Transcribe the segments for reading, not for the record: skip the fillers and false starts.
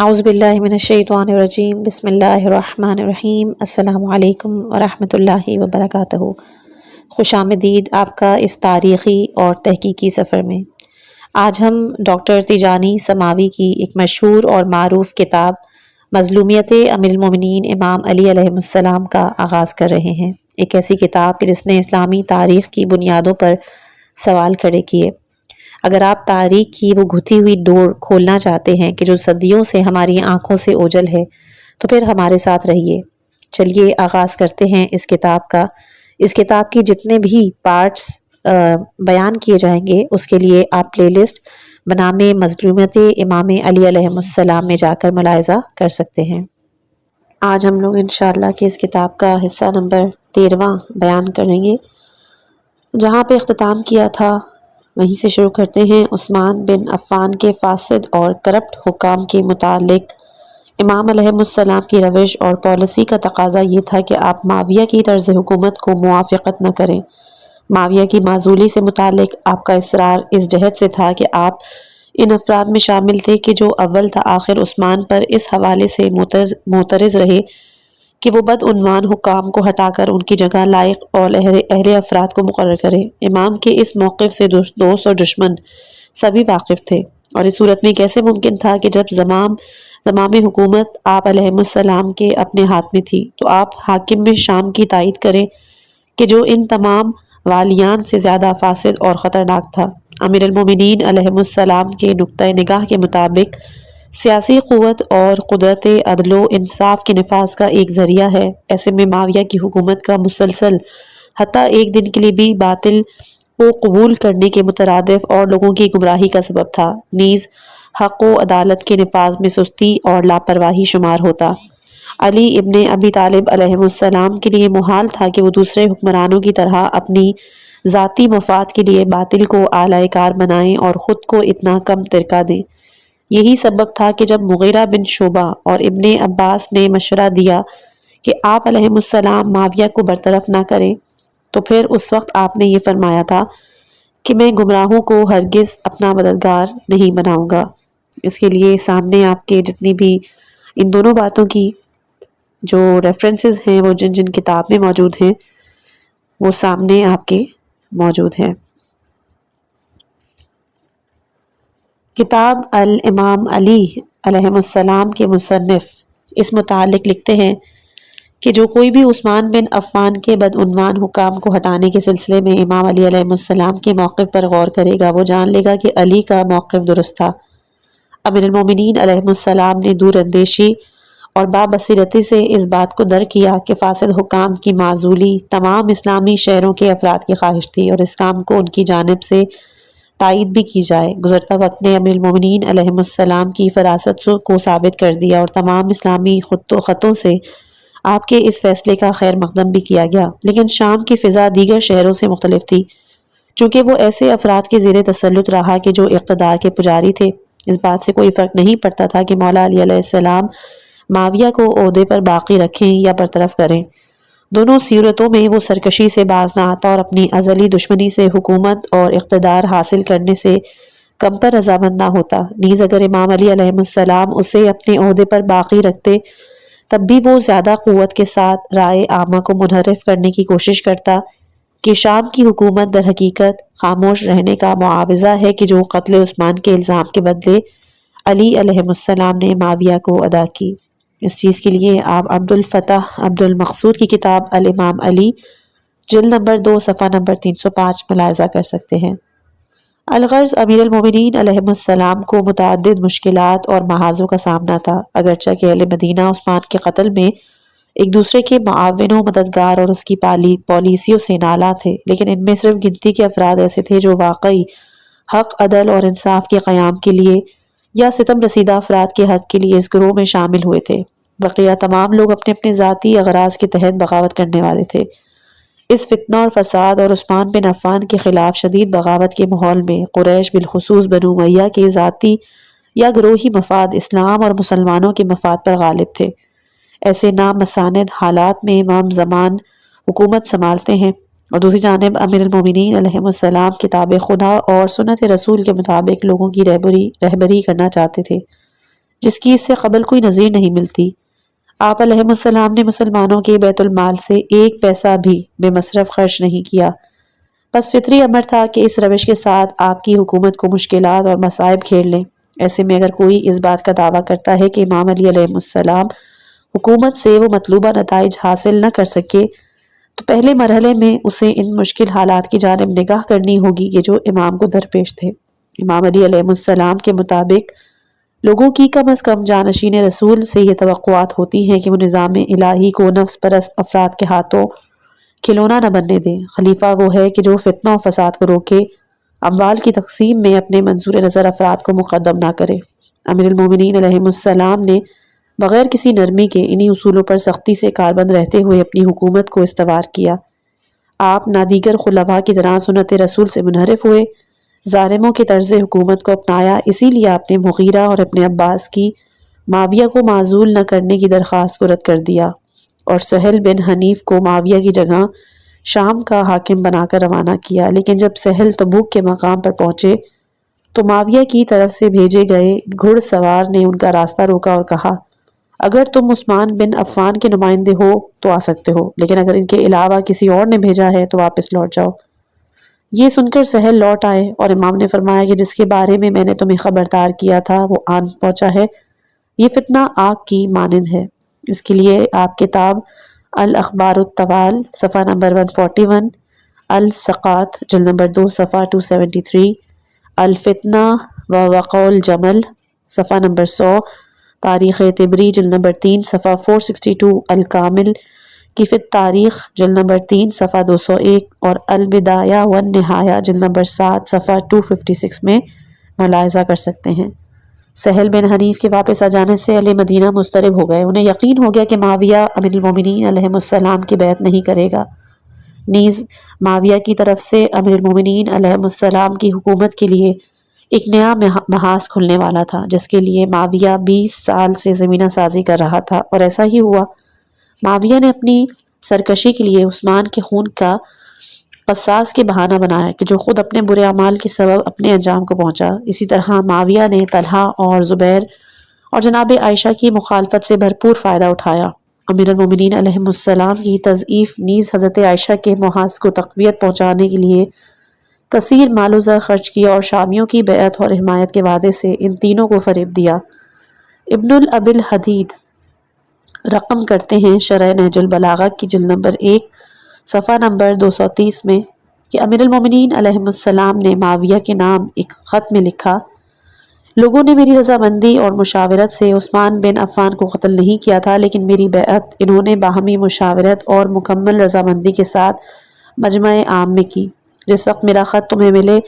اعوذ باللہ من الشیطان الرجیم بسم اللہ الرحمن الرحیم السلام علیکم ورحمۃ اللہ وبرکاتہ۔ خوش آمدید آپ کا اس تاریخی اور تحقیقی سفر میں۔ آج ہم ڈاکٹر تیجانی سماوی کی ایک مشہور اور معروف کتاب مظلومیت امیر المومنین امام علی علیہ السلام کا آغاز کر رہے ہیں۔ ایک ایسی کتاب جس نے اسلامی تاریخ کی بنیادوں پر سوال کھڑے کیے۔ اگر آپ تاریخ کی وہ گھتی ہوئی ڈور کھولنا چاہتے ہیں کہ جو صدیوں سے ہماری آنکھوں سے اوجھل ہے تو پھر ہمارے ساتھ رہیے۔ چلیے آغاز کرتے ہیں اس کتاب کا۔ اس کتاب کی جتنے بھی پارٹس بیان کیے جائیں گے اس کے لیے آپ پلے لسٹ بنام مظلومیت امام علی علیہ السلام میں جا کر ملاحظہ کر سکتے ہیں۔ آج ہم لوگ انشاءاللہ کہ اس کتاب کا حصہ نمبر 13 بیان کریں گے۔ جہاں پہ اختتام کیا تھا وہیں سے شروع کرتے ہیں۔ عثمان بن عفان کے فاسد اور کرپٹ حکام کے متعلق امام علیہ السلام کی روش اور پالیسی کا تقاضا یہ تھا کہ آپ معاویہ کی طرز حکومت کو موافقت نہ کریں۔ معاویہ کی معزولی سے متعلق آپ کا اصرار اس جہت سے تھا کہ آپ ان افراد میں شامل تھے کہ جو اول تا آخر عثمان پر اس حوالے سے معترض رہے کہ وہ بدعنوان حکام کو ہٹا کر ان کی جگہ لائق اور اہل افراد کو مقرر کرے۔ امام کے اس موقف سے دوست اور دشمن سبھی واقف تھے، اور اس صورت میں کیسے ممکن تھا کہ جب زمام حکومت آپ علیہ السلام کے اپنے ہاتھ میں تھی تو آپ حاکم میں شام کی تائید کریں کہ جو ان تمام والیان سے زیادہ فاسد اور خطرناک تھا۔ امیر المومنین علیہ السلام کے نقطہ نگاہ کے مطابق سیاسی قوت اور قدرت عدل و انصاف کے نفاذ کا ایک ذریعہ ہے۔ ایسے میں معاویہ کی حکومت کا مسلسل حتیٰ ایک دن کے لیے بھی باطل کو قبول کرنے کے مترادف اور لوگوں کی گمراہی کا سبب تھا، نیز حق و عدالت کے نفاذ میں سستی اور لاپرواہی شمار ہوتا۔ علی ابن ابی طالب علیہ السلام کے لیے محال تھا کہ وہ دوسرے حکمرانوں کی طرح اپنی ذاتی مفاد کے لیے باطل کو اعلی کار بنائیں اور خود کو اتنا کم ترکہ دیں۔ یہی سبب تھا کہ جب مغیرہ بن شعبہ اور ابن عباس نے مشورہ دیا کہ آپ علیہ السلام معاویہ کو برطرف نہ کریں تو پھر اس وقت آپ نے یہ فرمایا تھا کہ میں گمراہوں کو ہرگز اپنا مددگار نہیں بناؤں گا۔ اس کے لیے سامنے آپ کے جتنی بھی ان دونوں باتوں کی جو ریفرنسز ہیں وہ جن جن کتاب میں موجود ہیں وہ سامنے آپ کے موجود ہیں۔ کتاب الامام علی علیہ السلام کے مصنف اس متعلق لکھتے ہیں کہ جو کوئی بھی عثمان بن عفان کے بدعنوان حکام کو ہٹانے کے سلسلے میں امام علی علیہ السلام کے موقف پر غور کرے گا وہ جان لے گا کہ علی کا موقف درست تھا۔ امیر المومنین علیہ السلام نے دور اندیشی اور بابصیرتی سے اس بات کو درک کیا کہ فاسد حکام کی معزولی تمام اسلامی شہروں کے افراد کی خواہش تھی اور اس کام کو ان کی جانب سے تائید بھی کی جائے۔ گزرتا وقت نے امیر المومنین علیہ السلام کی فراست کو ثابت کر دیا اور تمام اسلامی خطوں سے آپ کے اس فیصلے کا خیر مقدم بھی کیا گیا، لیکن شام کی فضا دیگر شہروں سے مختلف تھی، چونکہ وہ ایسے افراد کے زیر تسلط رہا کہ جو اقتدار کے پجاری تھے۔ اس بات سے کوئی فرق نہیں پڑتا تھا کہ مولا علی علیہ السلام معاویہ کو عہدے پر باقی رکھیں یا برطرف کریں، دونوں صورتوں میں وہ سرکشی سے باز نہ آتا اور اپنی ازلی دشمنی سے حکومت اور اقتدار حاصل کرنے سے کم پر رضامند نہ ہوتا۔ نیز اگر امام علی علیہ السلام اسے اپنے عہدے پر باقی رکھتے تب بھی وہ زیادہ قوت کے ساتھ رائے عامہ کو منحرف کرنے کی کوشش کرتا کہ شام کی حکومت در حقیقت خاموش رہنے کا معاوضہ ہے کہ جو قتل عثمان کے الزام کے بدلے علی علیہ السلام نے معاویہ کو ادا کی۔ اس چیز کے لیے آپ عبد الفتاح عبد المقصود کی کتاب الامام علی جلد نمبر 2 صفحہ نمبر 305 ملاحظہ کر سکتے ہیں۔ الغرض امیر المومنین علیہ السلام کو متعدد مشکلات اور محاذوں کا سامنا تھا، اگرچہ کہ اہل مدینہ عثمان کے قتل میں ایک دوسرے کے معاون و مددگار اور اس کی پالیسیوں سے نالاں تھے، لیکن ان میں صرف گنتی کے افراد ایسے تھے جو واقعی حق، عدل اور انصاف کے قیام کے لیے یا ستم رسیدہ افراد کے حق کے لیے اس گروہ میں شامل ہوئے تھے۔ بقیہ تمام لوگ اپنے اپنے ذاتی اغراض کے تحت بغاوت کرنے والے تھے۔ اس فتنہ اور فساد اور عثمان بن عفان کے خلاف شدید بغاوت کے ماحول میں قریش بالخصوص بنو امیہ کے ذاتی یا گروہی مفاد اسلام اور مسلمانوں کے مفاد پر غالب تھے۔ ایسے نامساند حالات میں امام زمان حکومت سنبھالتے ہیں اور دوسری جانب امیر المومنین علیہ السلام کتاب خدا اور سنت رسول کے مطابق لوگوں کی رہبری کرنا چاہتے تھے۔ جس کی اس سے قبل کوئی نظیر نہیں ملتی۔ آپ علیہ السلام نے مسلمانوں کے بیت المال سے ایک پیسہ بھی بے مصرف خرچ نہیں کیا۔ بس فطری امر تھا کہ اس روش کے ساتھ آپ کی حکومت کو مشکلات اور مصائب گھیر لیں۔ ایسے میں اگر کوئی اس بات کا دعویٰ کرتا ہے کہ امام علی علیہ السلام حکومت سے وہ مطلوبہ نتائج حاصل نہ کر سکے، تو پہلے مرحلے میں اسے ان مشکل حالات کی جانب نگاہ کرنی ہوگی کہ جو امام کو درپیش تھے۔ امام علی علیہ السلام کے مطابق لوگوں کی کم از کم جانشین رسول سے یہ توقعات ہوتی ہیں کہ وہ نظام الہی کو نفس پرست افراد کے ہاتھوں کھلونا نہ بننے دیں۔ خلیفہ وہ ہے کہ جو فتنہ و فساد کو روکے، اموال کی تقسیم میں اپنے منظور نظر افراد کو مقدم نہ کرے۔ امیر المومنین علیہ السلام نے بغیر کسی نرمی کے انہی اصولوں پر سختی سے کاربند رہتے ہوئے اپنی حکومت کو استوار کیا۔ آپ نادیگر خلفاء کی طرح سنت رسول سے منحرف ہوئے، ظالموں کے طرز حکومت کو اپنایا، اسی لیے آپ نے مغیرہ اور اپنے عباس کی معاویہ کو معزول نہ کرنے کی درخواست کو رد کر دیا اور سہل بن حنیف کو معاویہ کی جگہ شام کا حاکم بنا کر روانہ کیا۔ لیکن جب سہل تبوک کے مقام پر پہنچے تو معاویہ کی طرف سے بھیجے گئے گھڑ سوار نے ان کا راستہ روکا اور کہا، اگر تم عثمان بن عفان کے نمائندے ہو تو آ سکتے ہو، لیکن اگر ان کے علاوہ کسی اور نے بھیجا ہے تو واپس لوٹ جاؤ۔ یہ سن کر سہل لوٹ آئے اور امام نے فرمایا کہ جس کے بارے میں میں نے تمہیں خبردار کیا تھا وہ آن پہنچا ہے۔ یہ فتنہ آگ کی مانند ہے۔ اس کے لیے آپ کتاب الاخبار الطوال صفحہ نمبر 141، السقات جلد نمبر 2 صفحہ 273، الفتنہ و وقوع الجمل صفحہ نمبر 100، تاریخ طبری جلد نمبر 3 صفحہ 462، الکامل کی فی التاریخ جلد نمبر 3 صفحہ 201 اور البدایہ والنہایہ جلد نمبر 7 صفحہ 256 میں ملاحظہ کر سکتے ہیں۔ سہل بن حنیف کے واپس آ جانے سے اہل مدینہ مضطرب ہو گئے۔ انہیں یقین ہو گیا کہ معاویہ امیر المومنین علیہ السلام کی بیعت نہیں کرے گا۔ نیز معاویہ کی طرف سے امیر المومنین علیہ السلام کی حکومت کے لیے ایک نیا محاذ کھلنے والا تھا، جس کے لیے معاویہ 20 سال سے زمینہ سازی کر رہا تھا، اور ایسا ہی ہوا۔ معاویہ نے اپنی سرکشی کے لیے عثمان کے خون کا قصاص کے بہانہ بنایا کہ جو خود اپنے برے اعمال کے سبب اپنے انجام کو پہنچا۔ اسی طرح معاویہ نے طلحہ اور زبیر اور جناب عائشہ کی مخالفت سے بھرپور فائدہ اٹھایا۔ امیر المومنین علیہ السلام کی تضعیف نیز حضرت عائشہ کے محاذ کو تقویت پہنچانے کے لیے کثیر مال و زر خرچ کیا اور شامیوں کی بیعت اور حمایت کے وعدے سے ان تینوں کو فریب دیا۔ ابن الابی الحدید رقم کرتے ہیں شرح نہج البلاغہ کی جلد نمبر 1 صفحہ نمبر 230 میں کہ امیر المومنین علیہ السلام نے معاویہ کے نام ایک خط میں لکھا، لوگوں نے میری رضامندی اور مشاورت سے عثمان بن عفان کو قتل نہیں کیا تھا، لیکن میری بیعت انہوں نے باہمی مشاورت اور مکمل رضامندی کے ساتھ مجمع عام میں کی۔ جس وقت میرا خط تمہیں ملے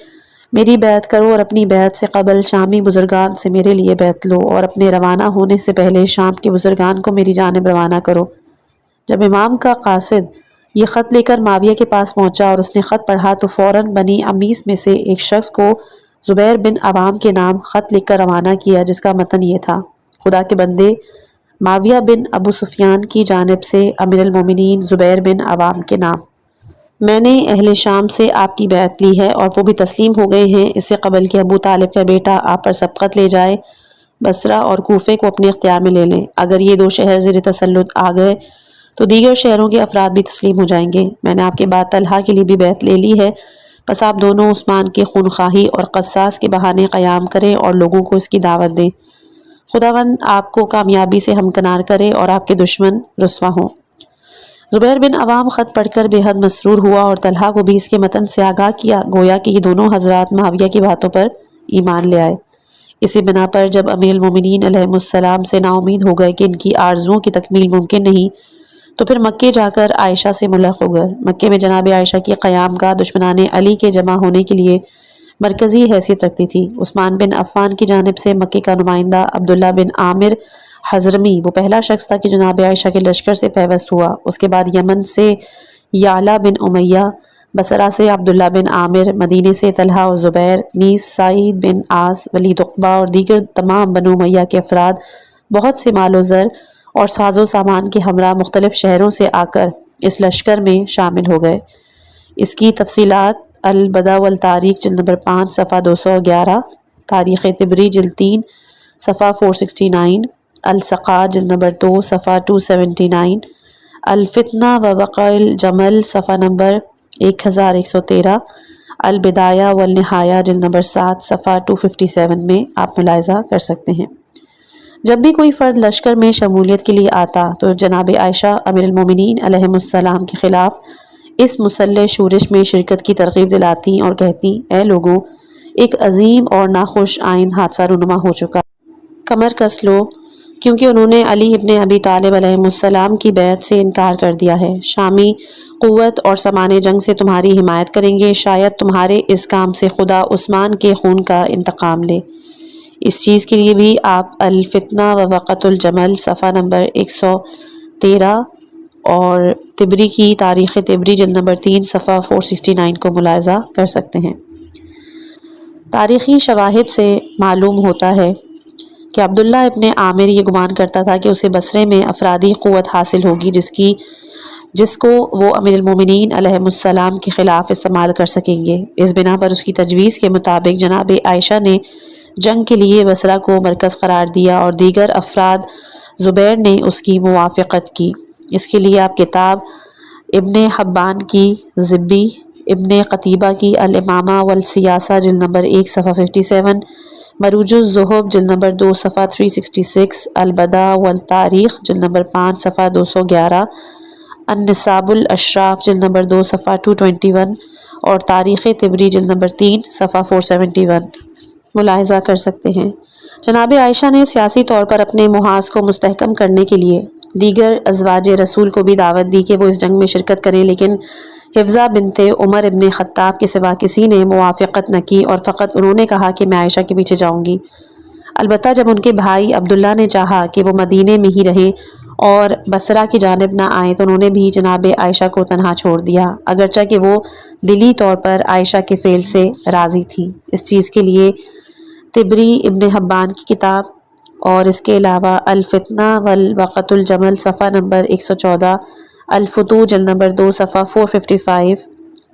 میری بیعت کرو اور اپنی بیعت سے قبل شامی بزرگان سے میرے لیے بیعت لو، اور اپنے روانہ ہونے سے پہلے شام کے بزرگان کو میری جانب روانہ کرو۔ جب امام کا قاصد یہ خط لے کر معاویہ کے پاس پہنچا اور اس نے خط پڑھا تو فوراً بنی امیس میں سے ایک شخص کو زبیر بن عوام کے نام خط لکھ کر روانہ کیا، جس کا متن یہ تھا، خدا کے بندے، معاویہ بن ابو سفیان کی جانب سے امیر المومنین زبیر بن عوام کے نام، میں نے اہل شام سے آپ کی بیعت لی ہے اور وہ بھی تسلیم ہو گئے ہیں، اس سے قبل کہ ابو طالب کا بیٹا آپ پر سبقت لے جائے۔ بصرہ اور کوفے کو اپنے اختیار میں لے لیں۔ اگر یہ 2 شہر زیر تسلط آ گئے تو دیگر شہروں کے افراد بھی تسلیم ہو جائیں گے۔ میں نے آپ کے بعد طلحہ کے لیے بھی بیعت لے لی ہے، بس آپ دونوں عثمان کے خونخواہی اور قصاص کے بہانے قیام کریں اور لوگوں کو اس کی دعوت دیں۔ خداوند آپ کو کامیابی سے ہمکنار کرے اور آپ کے دشمن رسوا ہوں۔ زبیر بن عوام خط پڑھ کر بے حد مسرور ہوا اور طلحہ کو بھی اس کے متن سے آگاہ کیا، گویا کہ یہ دونوں حضرات معاویہ کی باتوں پر ایمان لے آئے۔ اسی بنا پر جب امیر المومنین علیہ السلام سے نا امید ہو گئے کہ ان کی آرزوؤں کی تکمیل ممکن نہیں، تو پھر مکے جا کر عائشہ سے ملحق ہو گئے۔ مکے میں جناب عائشہ کی قیام گاہ دشمنان علی کے جمع ہونے کے لیے مرکزی حیثیت رکھتی تھی۔ عثمان بن عفان کی جانب سے مکے کا نمائندہ عبداللہ بن عامر حضرمی وہ پہلا شخص تھا کہ جناب عائشہ کے لشکر سے پیوست ہوا۔ اس کے بعد یمن سے یعلا بن امیہ، بصرہ سے عبداللہ بن عامر، مدینے سے طلحہ اور زبیر، نیز سعید بن عاص، ولید عقبہ اور دیگر تمام بنو امیہ کے افراد بہت سے مال و زر اور ساز و سامان کے ہمراہ مختلف شہروں سے آ کر اس لشکر میں شامل ہو گئے۔ اس کی تفصیلات البدع والتاریخ جلد نمبر 5 صفحہ 211، تاریخ طبری جلد 3 صفحہ 469، السقا جلد نمبر 2 صفحہ 279، الفتنہ و وقع الجمل صفحہ نمبر 1113، البدایہ والنہایہ جلد نمبر 7 صفحہ 257 میں آپ ملاحظہ کر سکتے ہیں۔ جب بھی کوئی فرد لشکر میں شمولیت کے لیے آتا تو جناب عائشہ امیر المومنین علیہم السلام کے خلاف اس مسلح شورش میں شرکت کی ترغیب دلاتی اور کہتی، اے لوگوں، ایک عظیم اور ناخوش آئند حادثہ رونما ہو چکا، کمر کس لو، کیونکہ انہوں نے علی ابن ابی طالب علیہ السلام کی بیعت سے انکار کر دیا ہے۔ شامی قوت اور سامان جنگ سے تمہاری حمایت کریں گے، شاید تمہارے اس کام سے خدا عثمان کے خون کا انتقام لے۔ اس چیز کے لیے بھی آپ الفتنہ و وقت الجمل صفحہ نمبر 113 اور تبری کی تاریخ تبری جلد نمبر 3 صفحہ 469 کو ملاحظہ کر سکتے ہیں۔ تاریخی شواہد سے معلوم ہوتا ہے کہ عبداللہ ابن عامر یہ گمان کرتا تھا کہ اسے بصرے میں افرادی قوت حاصل ہوگی جس کو وہ امیر المومنین علیہ السلام کے خلاف استعمال کر سکیں گے۔ اس بنا پر اس کی تجویز کے مطابق جناب عائشہ نے جنگ کے لیے بصرہ کو مرکز قرار دیا اور دیگر افراد زبیر نے اس کی موافقت کی۔ اس کے لیے آپ کتاب ابن حبان کی ذبی، ابن قتیبہ کی الامامہ والسیاسہ جلد نمبر 1 صفحہ 57، مروج الزہب جلد نمبر 2 صفحہ 366، البدع والتاریخ جلد نمبر 5 صفحہ 211، النساب الاشراف جلد نمبر 2 صفحہ 221 اور تاریخ تبری جلد نمبر 3 صفحہ 471 ملاحظہ کر سکتے ہیں۔ جناب عائشہ نے سیاسی طور پر اپنے محاذ کو مستحکم کرنے کے لیے دیگر ازواج رسول کو بھی دعوت دی کہ وہ اس جنگ میں شرکت کریں، لیکن حفصہ بنت عمر ابن خطاب کے سوا کسی نے موافقت نہ کی اور فقط انہوں نے کہا کہ میں عائشہ کے پیچھے جاؤں گی۔ البتہ جب ان کے بھائی عبداللہ نے چاہا کہ وہ مدینے میں ہی رہے اور بصرہ کی جانب نہ آئے تو انہوں نے بھی جناب عائشہ کو تنہا چھوڑ دیا، اگرچہ کہ وہ دلی طور پر عائشہ کے فعل سے راضی تھی۔ اس چیز کے لیے تبری، ابن حبان کی کتاب اور اس کے علاوہ الفتنہ والوقت الجمل صفحہ نمبر 114، الفتوح جلد نمبر 2 صفحہ 455،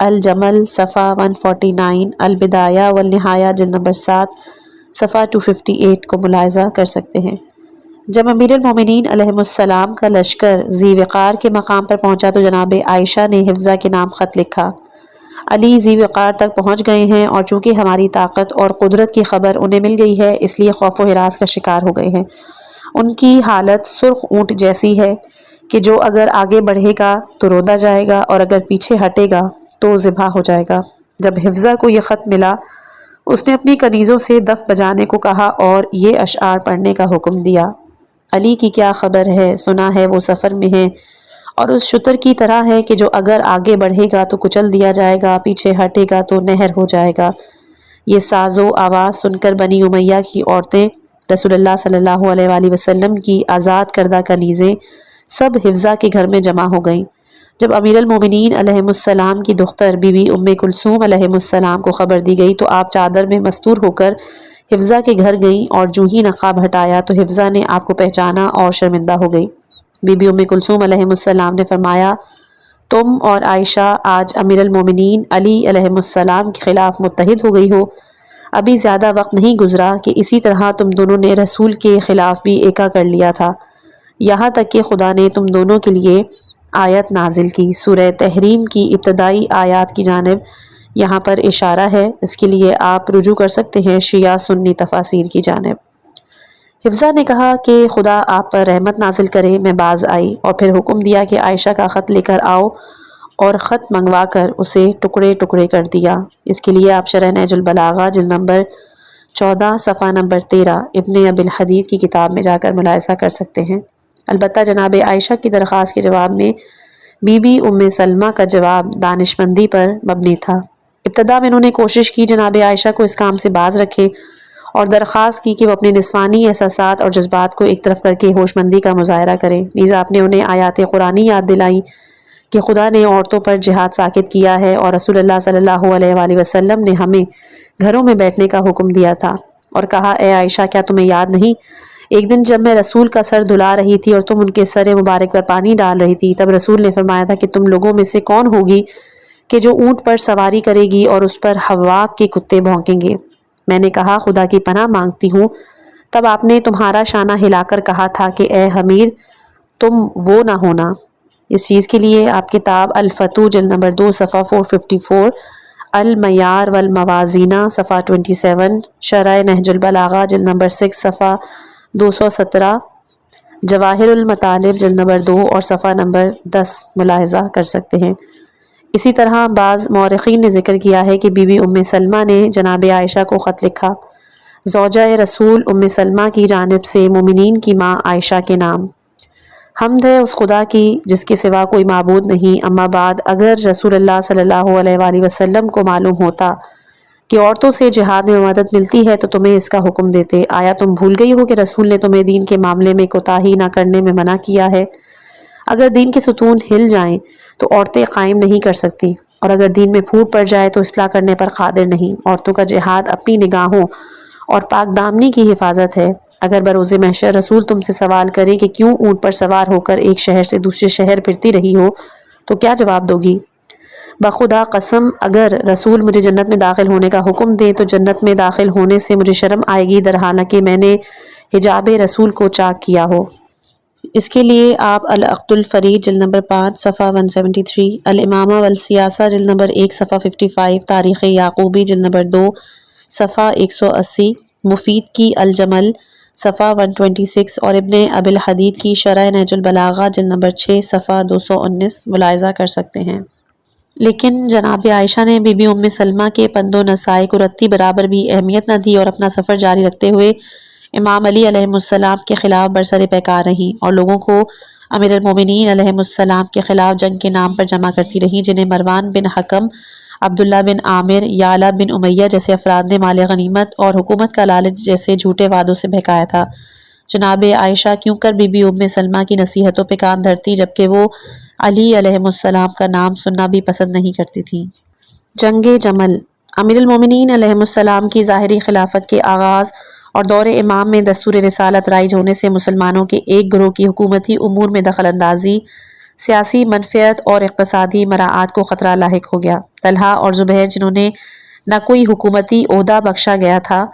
الجمل صفحہ 149، البدایہ والنہایہ جلد نمبر 7 صفحہ 258 کو ملاحظہ کر سکتے ہیں۔ جب امیر المومنین علیہ السلام کا لشکر ذی وقار کے مقام پر پہنچا تو جناب عائشہ نے حفصہ کے نام خط لکھا، علی ذی وقار تک پہنچ گئے ہیں اور چونکہ ہماری طاقت اور قدرت کی خبر انہیں مل گئی ہے اس لیے خوف و ہراس کا شکار ہو گئے ہیں۔ ان کی حالت سرخ اونٹ جیسی ہے کہ جو اگر آگے بڑھے گا تو روندا جائے گا اور اگر پیچھے ہٹے گا تو ذبح ہو جائے گا۔ جب حفصہ کو یہ خط ملا اس نے اپنی کنیزوں سے دف بجانے کو کہا اور یہ اشعار پڑھنے کا حکم دیا، علی کی کیا خبر ہے، سنا ہے وہ سفر میں ہے اور اس شتر کی طرح ہے کہ جو اگر آگے بڑھے گا تو کچل دیا جائے گا، پیچھے ہٹے گا تو نہر ہو جائے گا۔ یہ ساز و آواز سن کر بنی امیہ کی عورتیں، رسول اللہ صلی اللہ علیہ وآلہ وسلم کی آزاد کردہ کنیزیں سب حفصہ کے گھر میں جمع ہو گئیں۔ جب امیر المومنین علیہ السلام کی دختر بی بی ام کلثوم علیہ السلام کو خبر دی گئی تو آپ چادر میں مستور ہو کر حفصہ کے گھر گئیں اور جو ہی نقاب ہٹایا تو حفصہ نے آپ کو پہچانا اور شرمندہ ہو گئی۔ بی بی ام کلثوم علیہ السلام نے فرمایا، تم اور عائشہ آج امیر المومنین علی علیہ السلام کے خلاف متحد ہو گئی ہو۔ ابھی زیادہ وقت نہیں گزرا کہ اسی طرح تم دونوں نے رسول کے خلاف بھی ایکا کر لیا تھا، یہاں تک کہ خدا نے تم دونوں کے لیے آیت نازل کی۔ سورہ تحریم کی ابتدائی آیات کی جانب یہاں پر اشارہ ہے، اس کے لیے آپ رجوع کر سکتے ہیں شیعہ سنی تفاسیر کی جانب۔ حفصہ نے کہا کہ خدا آپ پر رحمت نازل کرے۔ میں باز آئی اور پھر حکم دیا کہ عائشہ کا خط لے کر آؤ اور خط منگوا کر اسے ٹکڑے ٹکڑے کر دیا۔ اس کے لیے آپ شرح نہج البلاغہ جلد نمبر 14 صفحہ نمبر 13 ابن ابی الحدید کی کتاب میں جا کر ملاحظہ کر سکتے ہیں۔ البتہ جناب عائشہ کی درخواست کے جواب میں بی بی ام سلمہ کا جواب دانش مندی پر مبنی تھا۔ ابتدا میں انہوں نے کوشش کی جناب عائشہ کو اس کام سے باز رکھے اور درخواست کی کہ وہ اپنے نسوانی احساسات اور جذبات کو ایک طرف کر کے ہوش مندی کا مظاہرہ کریں۔ نیز آپ نے انہیں آیات قرآنی یاد دلائیں کہ خدا نے عورتوں پر جہاد ساکت کیا ہے اور رسول اللہ صلی اللہ علیہ وآلہ وسلم نے ہمیں گھروں میں بیٹھنے کا حکم دیا تھا اور کہا، اے عائشہ کیا تمہیں یاد نہیں ایک دن جب میں رسول کا سر دھلا رہی تھی اور تم ان کے سر مبارک پر پانی ڈال رہی تھی، تب رسول نے فرمایا تھا کہ تم لوگوں میں سے کون ہوگی کہ جو اونٹ پر سواری کرے گی اور اس پر حواق کے کتے بھونکیں گے؟ میں نے کہا، خدا کی پناہ مانگتی ہوں تب آپ نے تمہارا شانہ ہلا کر کہا تھا کہ اے امیر تم وہ نہ ہونا۔ اس چیز کے لیے آپ کتاب الفتو جلد نمبر 2 صفحہ 454، المعیار والموازینہ صفحہ 27، شرح نہج البلاغہ جلد نمبر 6 صفحہ 217، جواہر المطالب جلد نمبر 2 اور صفحہ نمبر 10 ملاحظہ کر سکتے ہیں۔ اسی طرح بعض مورخین نے ذکر کیا ہے کہ بی بی ام سلمہ نے جناب عائشہ کو خط لکھا، زوجہ رسول ام سلمہ کی جانب سے مومنین کی ماں عائشہ کے نام۔ حمد ہے اس خدا کی جس کے سوا کوئی معبود نہیں، اما بعد اگر رسول اللہ صلی اللہ علیہ وآلہ وسلم کو معلوم ہوتا کہ عورتوں سے جہاد میں مدد ملتی ہے تو تمہیں اس کا حکم دیتے۔ آیا تم بھول گئی ہو کہ رسول نے تمہیں دین کے معاملے میں کوتاہی نہ کرنے میں منع کیا ہے؟ اگر دین کے ستون ہل جائیں تو عورتیں قائم نہیں کر سکتی، اور اگر دین میں پھوٹ پڑ جائے تو اصلاح کرنے پر قادر نہیں۔ عورتوں کا جہاد اپنی نگاہوں اور پاک دامنی کی حفاظت ہے۔ اگر بروز محشر رسول تم سے سوال کرے کہ کیوں اونٹ پر سوار ہو کر ایک شہر سے دوسرے شہر پھرتی رہی ہو تو کیا جواب دو گی؟ بخدا قسم اگر رسول مجھے جنت میں داخل ہونے کا حکم دے تو جنت میں داخل ہونے سے مجھے شرم آئے گی، در حالانکہ میں نے حجاب رسول کو چاک کیا ہو۔ اس کے لیے آپ العقد الفرید جلد نمبر 5 صفحہ 173، الامامہ والسیاسہ جلد نمبر 1 صفحہ 55، تاریخ یعقوبی جلد نمبر 2 صفحہ 180، مفید کی الجمل صفحہ 126 اور ابن ابی الحدید کی شرح نہج البلاغہ جلد نمبر 6 صفحہ 219 ملاحظہ کر سکتے ہیں۔ لیکن جناب عائشہ نے بی بی ام سلمہ کے پند و نصائح کو رتی برابر بھی اہمیت نہ دی اور اپنا سفر جاری رکھتے ہوئے امام علی علیہ السلام کے خلاف برسر پیکار رہیں اور لوگوں کو امیر المومنین علیہ السلام کے خلاف جنگ کے نام پر جمع کرتی رہیں، جنہیں مروان بن حکم، عبداللہ بن عامر، یعلا بن امیہ جیسے افراد نے مال غنیمت اور حکومت کا لالچ جیسے جھوٹے وعدوں سے بہکایا تھا۔ جناب عائشہ کیوں کر بی بی ام سلمہ کی نصیحتوں پہ کان دھرتی جبکہ وہ علی علیہ السلام کا نام سننا بھی پسند نہیں کرتی تھی۔ جنگ جمل امیر المومنین علیہ السلام کی ظاہری خلافت کے آغاز اور دور امام میں دستور رسالت رائج ہونے سے مسلمانوں کے ایک گروہ کی حکومتی امور میں دخل اندازی، سیاسی منفعت اور اقتصادی مراعات کو خطرہ لاحق ہو گیا۔ طلحہ اور زبیر جنہوں نے نہ کوئی حکومتی عہدہ بخشا گیا تھا،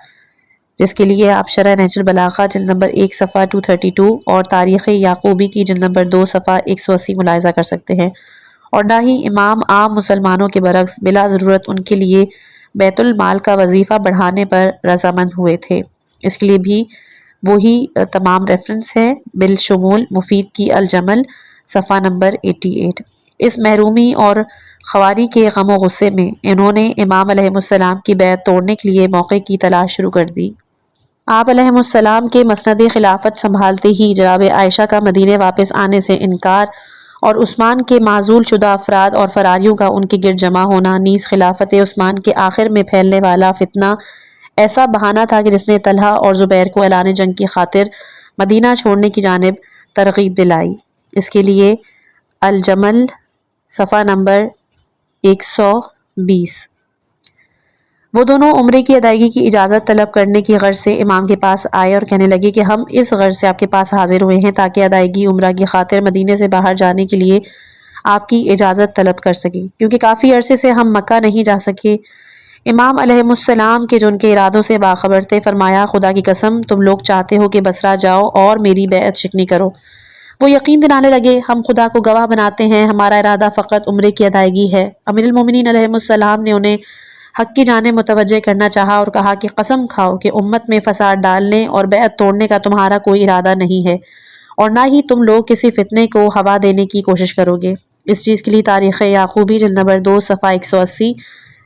جس کے لیے آپ شرح نہج البلاغہ جلد نمبر 1 صفحہ 232 اور تاریخ یعقوبی کی جلد نمبر 2 صفحہ 180 ملاحظہ کر سکتے ہیں، اور نہ ہی امام عام مسلمانوں کے برعکس بلا ضرورت ان کے لیے بیت المال کا وظیفہ بڑھانے پر رضامند ہوئے تھے۔ اس کے لیے بھی وہی تمام ریفرنس ہے، بالشمول مفید کی الجمل صفحہ نمبر 88۔ اس محرومی اور خواری کے غم و غصے میں انہوں نے امام علیہ السلام کی بیعت توڑنے کے لیے موقع کی تلاش شروع کر دی۔ آپ علیہ السلام کے مسند خلافت سنبھالتے ہی جناب عائشہ کا مدینے واپس آنے سے انکار اور عثمان کے معزول شدہ افراد اور فراریوں کا ان کے گرد جمع ہونا، نیز خلافت عثمان کے آخر میں پھیلنے والا فتنہ ایسا بہانہ تھا کہ جس نے طلحہ اور زبیر کو اعلان جنگ کی خاطر مدینہ چھوڑنے کی جانب ترغیب دلائی۔ اس کے لیے الجمل صفحہ نمبر 120۔ وہ دونوں عمرے کی ادائیگی کی اجازت طلب کرنے کی غرض سے امام کے پاس آئے اور کہنے لگے کہ ہم اس غرض سے آپ کے پاس حاضر ہوئے ہیں تاکہ ادائیگی عمرہ کی خاطر مدینے سے باہر جانے کے لیے آپ کی اجازت طلب کر سکیں، کیونکہ کافی عرصے سے ہم مکہ نہیں جا سکے۔ امام علیہ السلام کے جو ان کے ارادوں سے باخبر تھے فرمایا، خدا کی قسم تم لوگ چاہتے ہو کہ بصرہ جاؤ اور میری بیعت شکنی کرو۔ وہ یقین دلانے لگے، ہم خدا کو گواہ بناتے ہیں، ہمارا ارادہ فقط عمرے کی ادائیگی ہے۔ امیر المومنین علیہ السلام نے انہیں حق کی جانب متوجہ کرنا چاہا اور کہا کہ قسم کھاؤ کہ امت میں فساد ڈالنے اور بیعت توڑنے کا تمہارا کوئی ارادہ نہیں ہے، اور نہ ہی تم لوگ کسی فتنے کو ہوا دینے کی کوشش کرو گے۔ اس چیز کے لیے تاریخ یعقوبی جلد نمبر 2 صفحہ 180،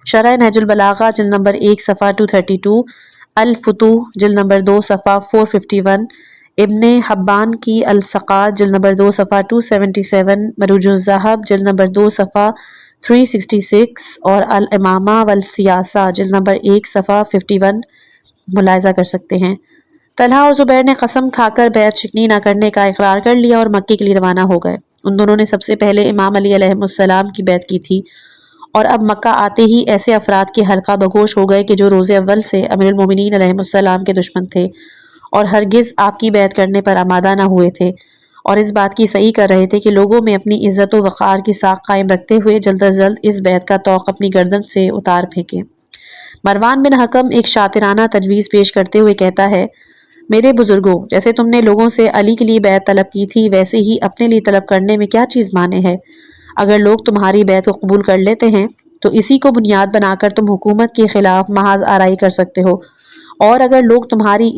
شرح نہج البلاغہ جلد نمبر 1 صفحہ 232، الفتوح جلد نمبر 2 صفحہ 451، ابن حبان کی الثقات جلد نمبر 2 صفحہ 277، مروج الذہب جلد نمبر 2 صفحہ 366 اور الامامہ والسیاسہ جلد نمبر 1 صفحہ 51 ملاحظہ کر سکتے ہیں۔ طلحہ اور زبیر نے قسم کھا کر بیعت شکنی نہ کرنے کا اقرار کر لیا اور مکے کے لیے روانہ ہو گئے۔ ان دونوں نے سب سے پہلے امام علی علیہ السلام کی بیعت کی تھی، اور اب مکہ آتے ہی ایسے افراد کے حلقہ بگوش ہو گئے کہ جو روز اول سے امیر المومنین علیہ السلام کے دشمن تھے اور ہرگز آپ کی بیعت کرنے پر آمادہ نہ ہوئے تھے، اور اس بات کی صحیح کر رہے تھے کہ لوگوں میں اپنی عزت و وقار کی ساکھ قائم رکھتے ہوئے جلد از جلد اس بیعت کا طوق اپنی گردن سے اتار پھینکیں۔ مروان بن حکم ایک شاطرانہ تجویز پیش کرتے ہوئے کہتا ہے، میرے بزرگوں، جیسے تم نے لوگوں سے علی کے لیے بیعت طلب کی تھی ویسے ہی اپنے لیے طلب کرنے میں کیا چیز مانے ہے؟ اگر لوگ تمہاری بیعت کو قبول کر لیتے ہیں تو اسی کو بنیاد بنا کر تم حکومت کے خلاف محاذ آرائی کر سکتے ہو، اور اگر لوگ تمہاری...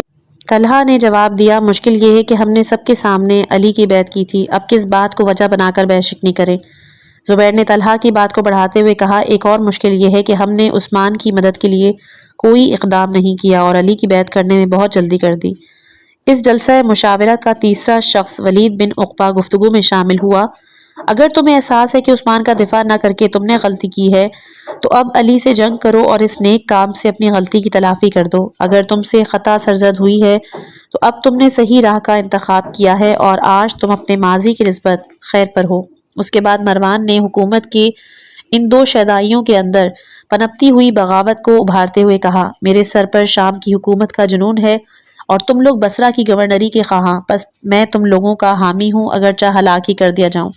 طلحہ نے جواب دیا، مشکل یہ ہے کہ ہم نے سب کے سامنے علی کی بیعت کی تھی، اب کس بات کو وجہ بنا کر بحث شکنی کریں؟ زبیر نے طلحہ کی بات کو بڑھاتے ہوئے کہا، ایک اور مشکل یہ ہے کہ ہم نے عثمان کی مدد کے لیے کوئی اقدام نہیں کیا اور علی کی بیعت کرنے میں بہت جلدی کر دی۔ اس جلسہ مشاورت کا تیسرا شخص ولید بن عقبہ گفتگو میں شامل ہوا۔ اگر تمہیں احساس ہے کہ عثمان کا دفاع نہ کر کے تم نے غلطی کی ہے تو اب علی سے جنگ کرو اور اس نیک کام سے اپنی غلطی کی تلافی کر دو۔ اگر تم سے خطا سرزد ہوئی ہے تو اب تم نے صحیح راہ کا انتخاب کیا ہے اور آج تم اپنے ماضی کی نسبت خیر پر ہو۔ اس کے بعد مروان نے حکومت کے ان دو شیدائیوں کے اندر پنپتی ہوئی بغاوت کو ابھارتے ہوئے کہا، میرے سر پر شام کی حکومت کا جنون ہے اور تم لوگ بصرہ کی گورنری کے خواہاں، بس میں تم لوگوں کا حامی ہوں اگرچہ ہلاک ہی کر دیا جاؤں۔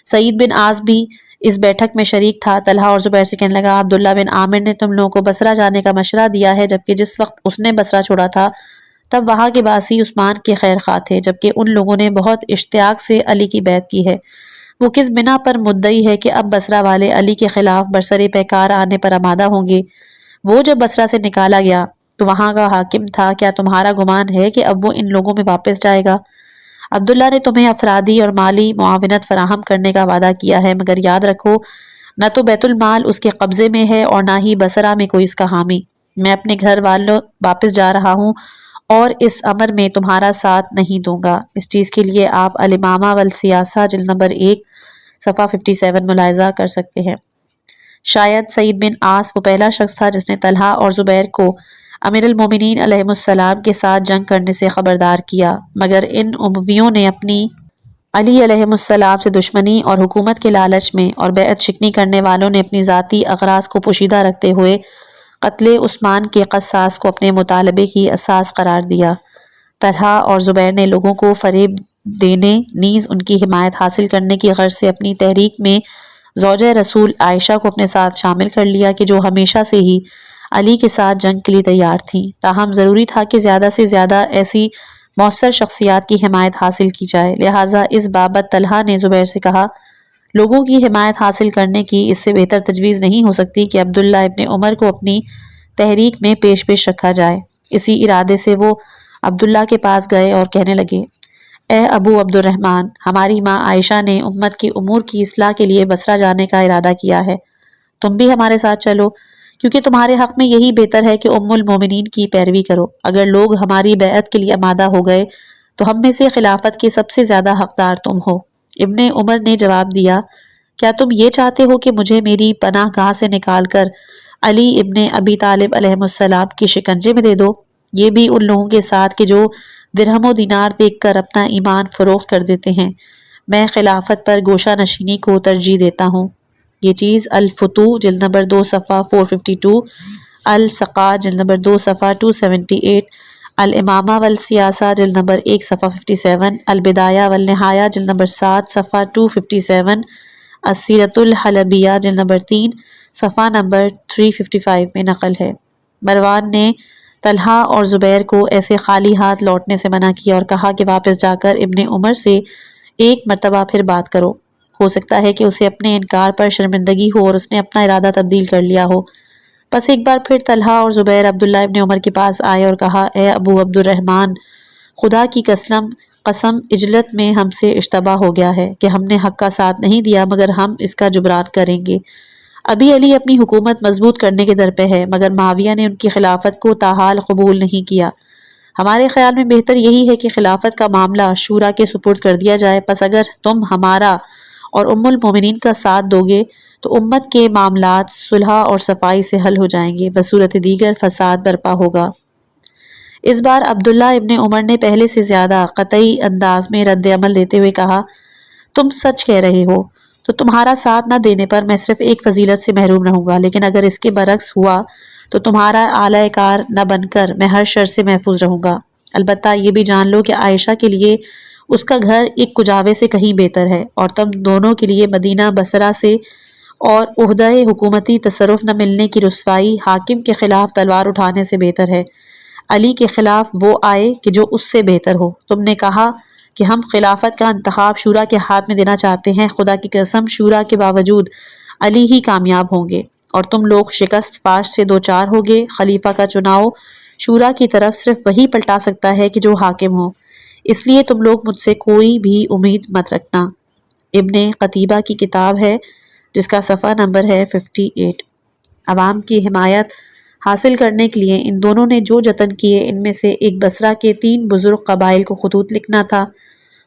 سعید بن عاص بھی اس بیٹھک میں شریک تھا۔ طلحہ اور زبیر سے کہنے لگا، عبداللہ بن عامر نے تم لوگوں کو بصرہ جانے کا مشورہ دیا ہے، جبکہ جس وقت اس نے بصرہ چھوڑا تھا تب وہاں کے باسی عثمان کے خیر خواہ تھے، جبکہ ان لوگوں نے بہت اشتیاق سے علی کی بیعت کی ہے۔ وہ کس بنا پر مدعی ہے کہ اب بصرہ والے علی کے خلاف برسر پیکار آنے پر آمادہ ہوں گے؟ وہ جب بصرہ سے نکالا گیا تو وہاں کا حاکم تھا، کیا تمہارا گمان ہے کہ اب وہ ان لوگوں میں واپس جائے گا؟ عبداللہ نے تمہیں افرادی اور مالی معاونت فراہم کرنے کا وعدہ کیا ہے، مگر یاد رکھو نہ تو بیت المال اس کے قبضے میں ہے اور نہ ہی بصرہ میں کوئی اس کا حامی۔ میں اپنے گھر والوں واپس جا رہا ہوں اور اس امر میں تمہارا ساتھ نہیں دوں گا۔ اس چیز کے لیے آپ الامامہ والسیاسہ جلد نمبر 1 صفحہ 57 ملاحظہ کر سکتے ہیں۔ شاید سعید بن عاص وہ پہلا شخص تھا جس نے طلحہ اور زبیر کو امیر المومنین علیہ السلام کے ساتھ جنگ کرنے سے خبردار کیا، مگر ان امویوں نے اپنی علی علیہ السلام سے دشمنی اور حکومت کے لالچ میں اور بیعت شکنی کرنے والوں نے اپنی ذاتی اغراض کو پوشیدہ رکھتے ہوئے قتل عثمان کے قصاص کو اپنے مطالبے کی اساس قرار دیا۔ طلحہ اور زبیر نے لوگوں کو فریب دینے نیز ان کی حمایت حاصل کرنے کی غرض سے اپنی تحریک میں زوجہ رسول عائشہ کو اپنے ساتھ شامل کر لیا کہ جو ہمیشہ سے ہی علی کے ساتھ جنگ کے لیے تیار تھیں، تاہم ضروری تھا کہ زیادہ سے زیادہ ایسی مؤثر شخصیات کی حمایت حاصل کی جائے، لہٰذا اس بابت طلحہ نے زبیر سے کہا، لوگوں کی حمایت حاصل کرنے کی اس سے بہتر تجویز نہیں ہو سکتی کہ عبداللہ ابن عمر کو اپنی تحریک میں پیش رکھا جائے۔ اسی ارادے سے وہ عبداللہ کے پاس گئے اور کہنے لگے، اے ابو عبد الرحمن، ہماری ماں عائشہ نے امت کے امور کی اصلاح کے لیے بصرہ جانے کا ارادہ کیا ہے، تم بھی ہمارے ساتھ چلو، کیونکہ تمہارے حق میں یہی بہتر ہے کہ ام المومنین کی پیروی کرو۔ اگر لوگ ہماری بیعت کے لیے آمادہ ہو گئے تو ہم میں سے خلافت کے سب سے زیادہ حقدار تم ہو۔ ابن عمر نے جواب دیا، کیا تم یہ چاہتے ہو کہ مجھے میری پناہ گاہ سے نکال کر علی ابن ابی طالب علیہ السلام کی شکنجے میں دے دو؟ یہ بھی ان لوگوں کے ساتھ کہ جو درہم و دینار دیکھ کر اپنا ایمان فروخت کر دیتے ہیں۔ میں خلافت پر گوشہ نشینی کو ترجیح دیتا ہوں۔ یہ چیز الفتوح جلد نمبر 2 صفحہ 452، السقا جلد نمبر 2 صفحہ 278، الامامہ والسیاسہ جلد نمبر 1 صفحہ 57، البدایہ والنہایہ جلد نمبر 7 صفحہ 257، السیرۃ الحلبیہ جلد نمبر 3 صفحہ نمبر 355 میں نقل ہے۔ مروان نے طلحہ اور زبیر کو ایسے خالی ہاتھ لوٹنے سے منع کیا اور کہا کہ واپس جا کر ابن عمر سے ایک مرتبہ پھر بات کرو، ہو سکتا ہے کہ اسے اپنے انکار پر شرمندگی ہو اور اس نے اپنا ارادہ تبدیل کر لیا ہو۔ بس ایک بار پھر طلحہ اور زبیر عبداللہ ابن عمر کے پاس آئے اور کہا، اے ابو عبد الرحمن، خدا کی قسم اجلت میں ہم سے اشتباہ ہو گیا ہے کہ ہم نے حق کا ساتھ نہیں دیا، مگر ہم اس کا جبران کریں گے۔ ابھی علی اپنی حکومت مضبوط کرنے کے در پہ ہے، مگر معاویہ نے ان کی خلافت کو تاحال قبول نہیں کیا۔ ہمارے خیال میں بہتر یہی ہے کہ خلافت کا معاملہ شورا کے سپرد کر دیا جائے، پس اگر تم ہمارا اور ام المومنین کا ساتھ دو گے تو امت کے معاملات صلح اور صفائی سے حل ہو جائیں گے، بصورت دیگر فساد برپا ہوگا۔ اس بار عبداللہ ابن عمر نے پہلے سے زیادہ قطعی انداز میں رد عمل دیتے ہوئے کہا، تم سچ کہہ رہے ہو تو تمہارا ساتھ نہ دینے پر میں صرف ایک فضیلت سے محروم رہوں گا، لیکن اگر اس کے برعکس ہوا تو تمہارا اعلی کار نہ بن کر میں ہر شر سے محفوظ رہوں گا۔ البتہ یہ بھی جان لو کہ عائشہ کے لیے اس کا گھر ایک کجاوے سے کہیں بہتر ہے، اور تم دونوں کے لیے مدینہ بصرہ سے اور عہدہ حکومتی تصرف نہ ملنے کی رسوائی حاکم کے خلاف تلوار اٹھانے سے بہتر ہے۔ علی کے خلاف وہ آئے کہ جو اس سے بہتر ہو۔ تم نے کہا کہ ہم خلافت کا انتخاب شورا کے ہاتھ میں دینا چاہتے ہیں، خدا کی قسم شورا کے باوجود علی ہی کامیاب ہوں گے اور تم لوگ شکست فاش سے دوچار ہوگے۔ خلیفہ کا چناؤ شورا کی طرف صرف وہی پلٹا سکتا ہے کہ جو حاکم ہو، اس لیے تم لوگ مجھ سے کوئی بھی امید مت رکھنا۔ ابن قتیبہ کی کتاب ہے جس کا صفحہ نمبر ہے 58۔ عوام کی حمایت حاصل کرنے کے لیے ان دونوں نے جو جتن کیے، ان میں سے ایک بصرہ کے 3 بزرگ قبائل کو خطوط لکھنا تھا۔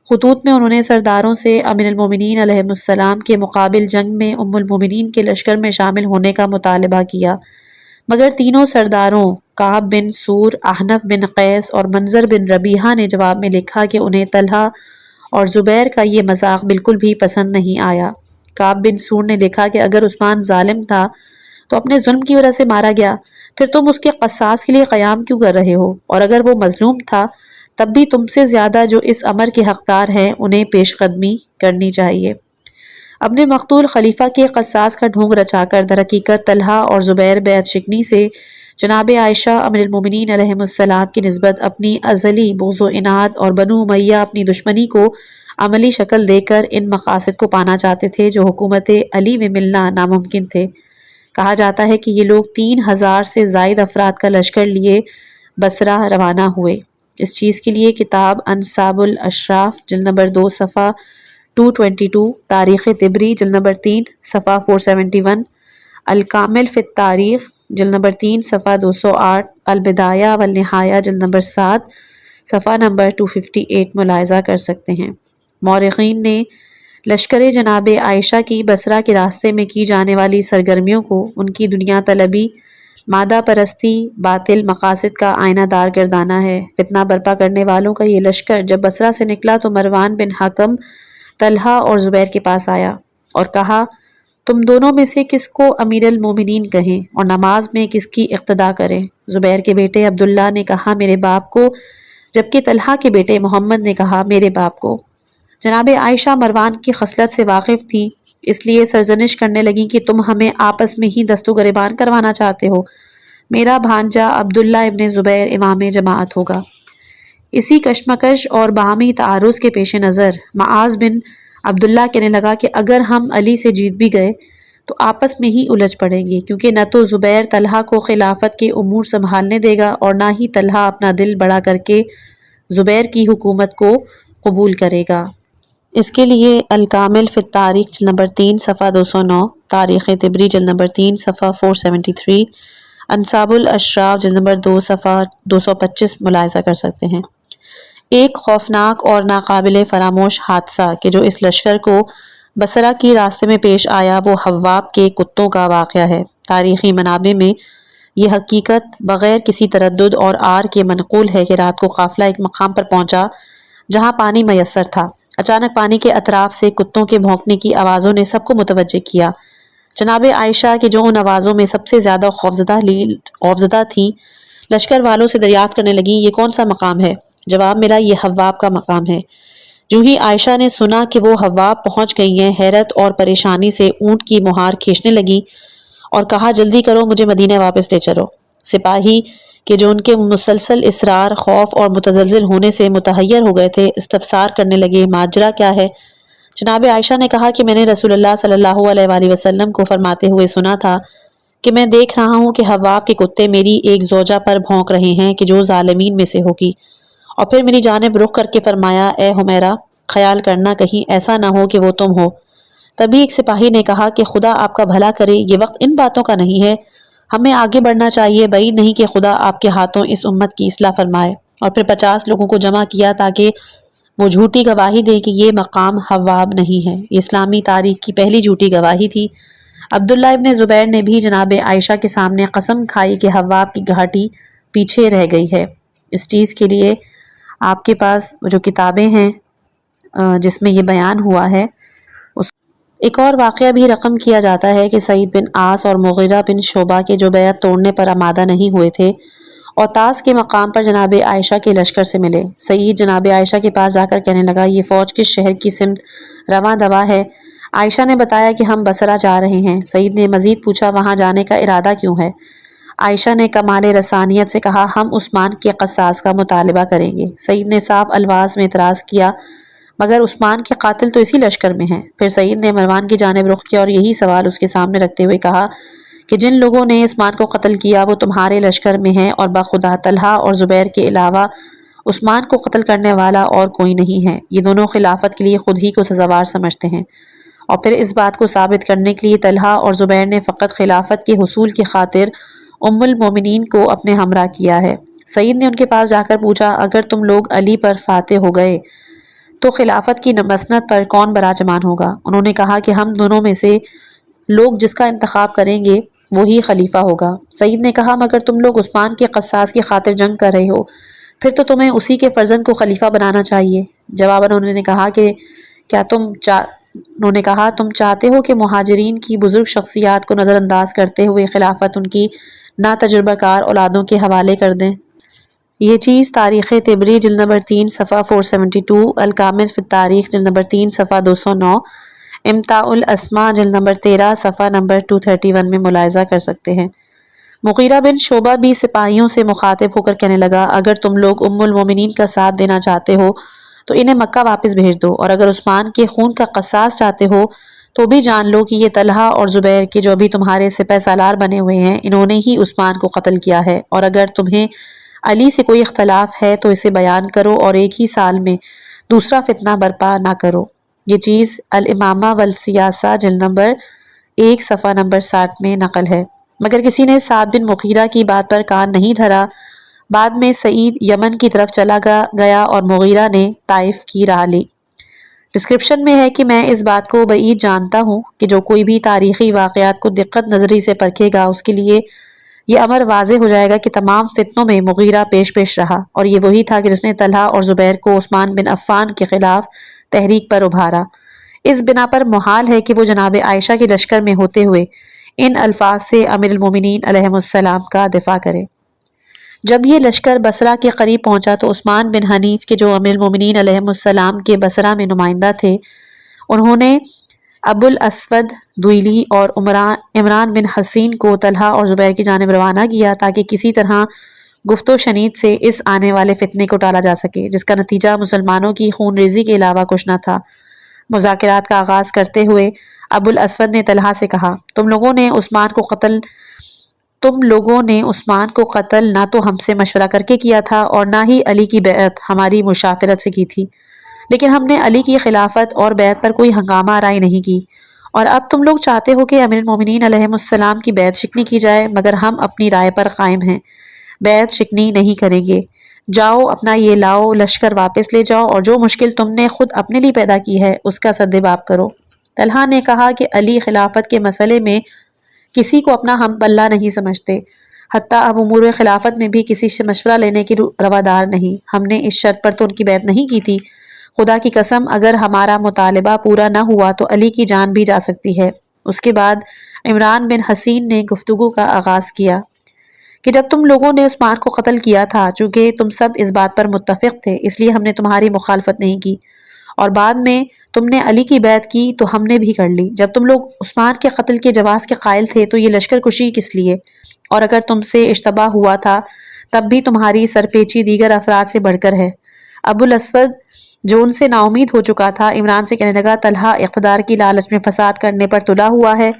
خطوط میں انہوں نے سرداروں سے امیر المومنین علیہ السلام کے مقابل جنگ میں ام المومنین کے لشکر میں شامل ہونے کا مطالبہ کیا، مگر تینوں سرداروں کعب بن سور، احنف بن قیس اور منظر بن ربیعہ نے جواب میں لکھا کہ انہیں طلحہ اور زبیر کا یہ مذاق بالکل بھی پسند نہیں آیا۔ کعب بن سور نے لکھا کہ اگر عثمان ظالم تھا تو اپنے ظلم کی وجہ سے مارا گیا، پھر تم اس کے قصاص کے لیے قیام کیوں کر رہے ہو؟ اور اگر وہ مظلوم تھا تب بھی تم سے زیادہ جو اس امر کے حقدار ہیں انہیں پیش قدمی کرنی چاہیے۔ اپنے مقتول خلیفہ کے قصاص کا ڈھونگ رچا کر در حقیقت طلحہ اور زبیر بیعت شکنی سے جناب عائشہ امیر المومنین علیہ السلام کی نسبت اپنی ازلی بغض و عناد اور بنو امیہ اپنی دشمنی کو عملی شکل دے کر ان مقاصد کو پانا چاہتے تھے جو حکومت علی میں ملنا ناممکن تھے۔ کہا جاتا ہے کہ یہ لوگ 3000 سے زائد افراد کا لشکر لیے بصرہ روانہ ہوئے۔ اس چیز کے لیے کتاب انصاب الاشراف جلد نمبر 2 صفحہ 222، تاریخ طبری جلد نمبر 3 صفحہ 471، الکامل فی التاریخ جلد نمبر 3 صفحہ 208، البدایہ والنہایہ جلد نمبر 7 صفحہ نمبر 258 ملاحظہ کر سکتے ہیں۔ مورخین نے لشکر جناب عائشہ کی بصرہ کے راستے میں کی جانے والی سرگرمیوں کو ان کی دنیا طلبی، مادہ پرستی، باطل مقاصد کا آئینہ دار گردانا ہے۔ فتنہ برپا کرنے والوں کا یہ لشکر جب بصرہ سے نکلا تو مروان بن حکم طلحہ اور زبیر کے پاس آیا اور کہا تم دونوں میں سے کس کو امیر المومنین کہیں اور نماز میں کس کی اقتدا کریں؟ زبیر کے بیٹے عبداللہ نے کہا میرے باپ کو، جبکہ طلحہ کے بیٹے محمد نے کہا میرے باپ کو۔ جناب عائشہ مروان کی خصلت سے واقف تھی، اس لیے سرزنش کرنے لگیں کہ تم ہمیں آپس میں ہی دست و گریبان کروانا چاہتے ہو، میرا بھانجا عبداللہ ابن زبیر امام جماعت ہوگا۔ اسی کشمکش اور باہمی تعارض کے پیش نظر معاذ بن عبداللہ کہنے لگا کہ اگر ہم علی سے جیت بھی گئے تو آپس میں ہی الجھ پڑیں گے، کیونکہ نہ تو زبیر طلحہ کو خلافت کے امور سنبھالنے دے گا اور نہ ہی طلحہ اپنا دل بڑا کر کے زبیر کی حکومت کو قبول کرے گا۔ اس کے لیے الکامل فی التاریخ جلد نمبر 3 صفحہ 209، تاریخ طبری جلد نمبر 3 صفحہ 473، انصاب الاشراف جلد نمبر 2 صفحہ 225 ملاحظہ کر سکتے ہیں۔ ایک خوفناک اور ناقابل فراموش حادثہ کہ جو اس لشکر کو بصرہ کی راستے میں پیش آیا وہ حواب کے کتوں کا واقعہ ہے۔ تاریخی منابع میں یہ حقیقت بغیر کسی تردد اور آر کے منقول ہے کہ رات کو قافلہ ایک مقام پر پہنچا جہاں پانی میسر تھا۔ اچانک پانی کے اطراف سے کتوں کے بھونکنے کی آوازوں نے سب کو متوجہ کیا۔ جناب عائشہ کہ جو ان آوازوں میں سب سے زیادہ خوفزدہ تھیں، لشکر والوں سے دریافت کرنے لگیں یہ کون سا مقام ہے؟ جواب ملا یہ حواب کا مقام ہے۔ جو ہی عائشہ نے سنا کہ وہ حواب پہنچ گئی ہیں، حیرت اور پریشانی سے اونٹ کی مہار کھینچنے لگی اور کہا جلدی کرو مجھے مدینہ واپس لے چلو۔ سپاہی کہ جو ان کے مسلسل اصرار، خوف اور متزلزل ہونے سے متحیر ہو گئے تھے استفسار کرنے لگے ماجرا کیا ہے؟ جناب عائشہ نے کہا کہ میں نے رسول اللہ صلی اللہ علیہ وآلہ وسلم کو فرماتے ہوئے سنا تھا کہ میں دیکھ رہا ہوں کہ حواب کے کتے میری ایک زوجہ پر بھونک رہے ہیں کہ جو ظالمین میں سے ہوگی، اور پھر میری جانب رخ کر کے فرمایا اے حمیرہ خیال کرنا کہیں ایسا نہ ہو کہ وہ تم ہو۔ تبھی ایک سپاہی نے کہا کہ خدا آپ کا بھلا کرے، یہ وقت ان باتوں کا نہیں ہے، ہمیں آگے بڑھنا چاہیے، بعید نہیں کہ خدا آپ کے ہاتھوں اس امت کی اصلاح فرمائے۔ اور پھر 50 لوگوں کو جمع کیا تاکہ وہ جھوٹی گواہی دے کہ یہ مقام حواب نہیں ہے۔ یہ اسلامی تاریخ کی پہلی جھوٹی گواہی تھی۔ عبداللہ ابن زبیر نے بھی جناب عائشہ کے سامنے قسم کھائی کہ حواب کی گھاٹی پیچھے رہ گئی ہے۔ اس چیز کے لیے آپ کے پاس جو کتابیں ہیں جس میں یہ بیان ہوا ہے، ایک اور واقعہ بھی رقم کیا جاتا ہے کہ سعید بن عاص اور مغیرہ بن شعبہ کے جو بیعت توڑنے پر آمادہ نہیں ہوئے تھے اور طاس کے مقام پر جناب عائشہ کے لشکر سے ملے۔ سعید جناب عائشہ کے پاس جا کر کہنے لگا یہ فوج کس شہر کی سمت رواں دوا ہے؟ عائشہ نے بتایا کہ ہم بصرہ جا رہے ہیں۔ سعید نے مزید پوچھا وہاں جانے کا ارادہ کیوں ہے؟ عائشہ نے کمال رسانیت سے کہا ہم عثمان کے قصاص کا مطالبہ کریں گے۔ سعید نے صاف الفاظ میں اعتراض کیا مگر عثمان کے قاتل تو اسی لشکر میں ہیں۔ پھر سعید نے مروان کی جانب رخ کیا اور یہی سوال اس کے سامنے رکھتے ہوئے کہا کہ جن لوگوں نے عثمان کو قتل کیا وہ تمہارے لشکر میں ہیں اور بخدا طلحہ اور زبیر کے علاوہ عثمان کو قتل کرنے والا اور کوئی نہیں ہے۔ یہ دونوں خلافت کے لیے خود ہی کو سزاوار سمجھتے ہیں، اور پھر اس بات کو ثابت کرنے کے لیے طلحہ اور زبیر نے فقط خلافت کے حصول کی خاطر ام المومنین کو اپنے ہمراہ کیا ہے۔ سعید نے ان کے پاس جا کر پوچھا اگر تم لوگ علی پر فاتح ہو گئے تو خلافت کی مسند پر کون براجمان ہوگا؟ انہوں نے کہا کہ ہم دونوں میں سے لوگ جس کا انتخاب کریں گے وہی خلیفہ ہوگا۔ سعید نے کہا مگر تم لوگ عثمان کے قصاص کی خاطر جنگ کر رہے ہو، پھر تو تمہیں اسی کے فرزند کو خلیفہ بنانا چاہیے۔ جواباً انہوں نے کہا کہ تم چاہتے ہو کہ مہاجرین کی بزرگ شخصیات کو نظر انداز کرتے ہوئے خلافت ان کی ناتجربہ کار اولادوں کے حوالے کر دیں۔ یہ چیز تاریخ طبری جلد نمبر 3 صفحہ 472، الکامل فی التاریخ جلد نمبر 3 صفحہ 209، امتاع الاسماء جلد نمبر 13 صفحہ نمبر 231 میں ملاحظہ کر سکتے ہیں۔ مغیرہ بن شعبہ بھی سپاہیوں سے مخاطب ہو کر کہنے لگا اگر تم لوگ ام المومنین کا ساتھ دینا چاہتے ہو تو انہیں مکہ واپس بھیج دو، اور اگر عثمان کے خون کا قصاص چاہتے ہو تو بھی جان لو کہ یہ طلحہ اور زبیر کے جو ابھی تمہارے سپہ سالار بنے ہوئے ہیں انہوں نے ہی عثمان کو قتل کیا ہے، اور اگر تمہیں علی سے کوئی اختلاف ہے تو اسے بیان کرو اور ایک ہی سال میں دوسرا فتنہ برپا نہ کرو۔ یہ چیز الامامہ والسیاسہ جلد نمبر 1 صفحہ نمبر 60 میں نقل ہے، مگر کسی نے سعد بن مغیرہ کی بات پر کان نہیں دھرا۔ بعد میں سعید یمن کی طرف چلا گیا اور مغیرہ نے طائف کی راہ لی۔ ڈسکرپشن میں ہے کہ میں اس بات کو بعید جانتا ہوں کہ جو کوئی بھی تاریخی واقعات کو دقت نظری سے پرکھے گا اس کے لیے یہ امر واضح ہو جائے گا کہ تمام فتنوں میں مغیرہ پیش رہا، اور یہ وہی تھا کہ جس نے طلحہ اور زبیر کو عثمان بن عفان کے خلاف تحریک پر ابھارا۔ اس بنا پر محال ہے کہ وہ جناب عائشہ کے لشکر میں ہوتے ہوئے ان الفاظ سے امیر المومنین علیہ السلام کا دفاع کرے۔ جب یہ لشکر بصرہ کے قریب پہنچا تو عثمان بن حنیف کے جو امیر المومنین علیہ السلام کے بصرہ میں نمائندہ تھے انہوں نے ابو الاسود دوئلی اور عمران بن حسین کو طلحہ اور زبیر کی جانب روانہ کیا تاکہ کسی طرح گفت و شنید سے اس آنے والے فتنے کو ٹالا جا سکے جس کا نتیجہ مسلمانوں کی خون ریزی کے علاوہ کچھ نہ تھا۔ مذاکرات کا آغاز کرتے ہوئے ابو الاسود نے طلحہ سے کہا تم لوگوں نے عثمان کو قتل نہ تو ہم سے مشورہ کر کے کیا تھا اور نہ ہی علی کی بیعت ہماری مشافرت سے کی تھی، لیکن ہم نے علی کی خلافت اور بیعت پر کوئی ہنگامہ آرائی نہیں کی، اور اب تم لوگ چاہتے ہو کہ امیر المومنین علیہ السلام کی بیعت شکنی کی جائے، مگر ہم اپنی رائے پر قائم ہیں، بیعت شکنی نہیں کریں گے۔ جاؤ اپنا یہ لاؤ لشکر واپس لے جاؤ اور جو مشکل تم نے خود اپنے لیے پیدا کی ہے اس کا سدباب کرو۔ طلحہ نے کہا کہ علی خلافت کے مسئلے میں کسی کو اپنا ہم پلہ نہیں سمجھتے، حتیٰ اب امور خلافت میں بھی کسی سے مشورہ لینے کی روادار نہیں۔ ہم نے اس شرط پر تو ان کی بیعت نہیں کی تھی، خدا کی قسم اگر ہمارا مطالبہ پورا نہ ہوا تو علی کی جان بھی جا سکتی ہے۔ اس کے بعد عمران بن حسین نے گفتگو کا آغاز کیا کہ جب تم لوگوں نے عثمان کو قتل کیا تھا چونکہ تم سب اس بات پر متفق تھے اس لیے ہم نے تمہاری مخالفت نہیں کی، اور بعد میں تم نے علی کی بیعت کی تو ہم نے بھی کر لی۔ جب تم لوگ عثمان کے قتل کے جواز کے قائل تھے تو یہ لشکر کشی کس لیے؟ اور اگر تم سے اشتباہ ہوا تھا تب بھی تمہاری سرپیچی دیگر افراد سے بڑھ کر ہے۔ ابو الاسود جو ان سے نا امید ہو چکا تھا عمران سے کہنے لگا طلحہ اقتدار کی لالچ میں فساد کرنے پر تلا ہوا ہے،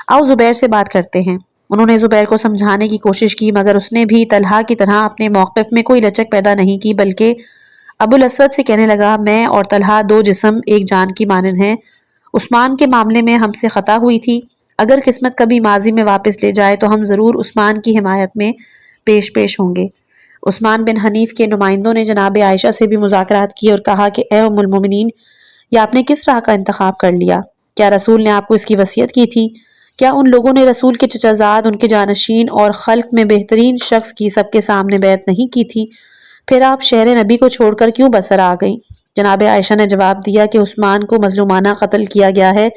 آؤ زبیر سے بات کرتے ہیں۔ انہوں نے زبیر کو سمجھانے کی کوشش کی مگر اس نے بھی طلحہ کی طرح اپنے موقف میں کوئی لچک پیدا نہیں کی، بلکہ ابو الاسود سے کہنے لگا میں اور طلحہ دو جسم ایک جان کی مانند ہیں، عثمان کے معاملے میں ہم سے خطا ہوئی تھی، اگر قسمت کبھی ماضی میں واپس لے جائے تو ہم ضرور عثمان کی حمایت میں پیش ہوں گے۔ عثمان بن حنیف کے نمائندوں نے جناب عائشہ سے بھی مذاکرات کی اور کہا کہ اے ام المومنین، یہ آپ نے کس راہ کا انتخاب کر لیا؟ کیا رسول نے آپ کو اس کی وصیت کی تھی؟ کیا ان لوگوں نے رسول کے چچا زاد، ان کے جانشین اور خلق میں بہترین شخص کی سب کے سامنے بیعت نہیں کی تھی؟ پھر آپ شہر نبی کو چھوڑ کر کیوں بصرہ آ گئیں؟ جناب عائشہ نے جواب دیا کہ عثمان کو مظلومانہ قتل کیا گیا ہے،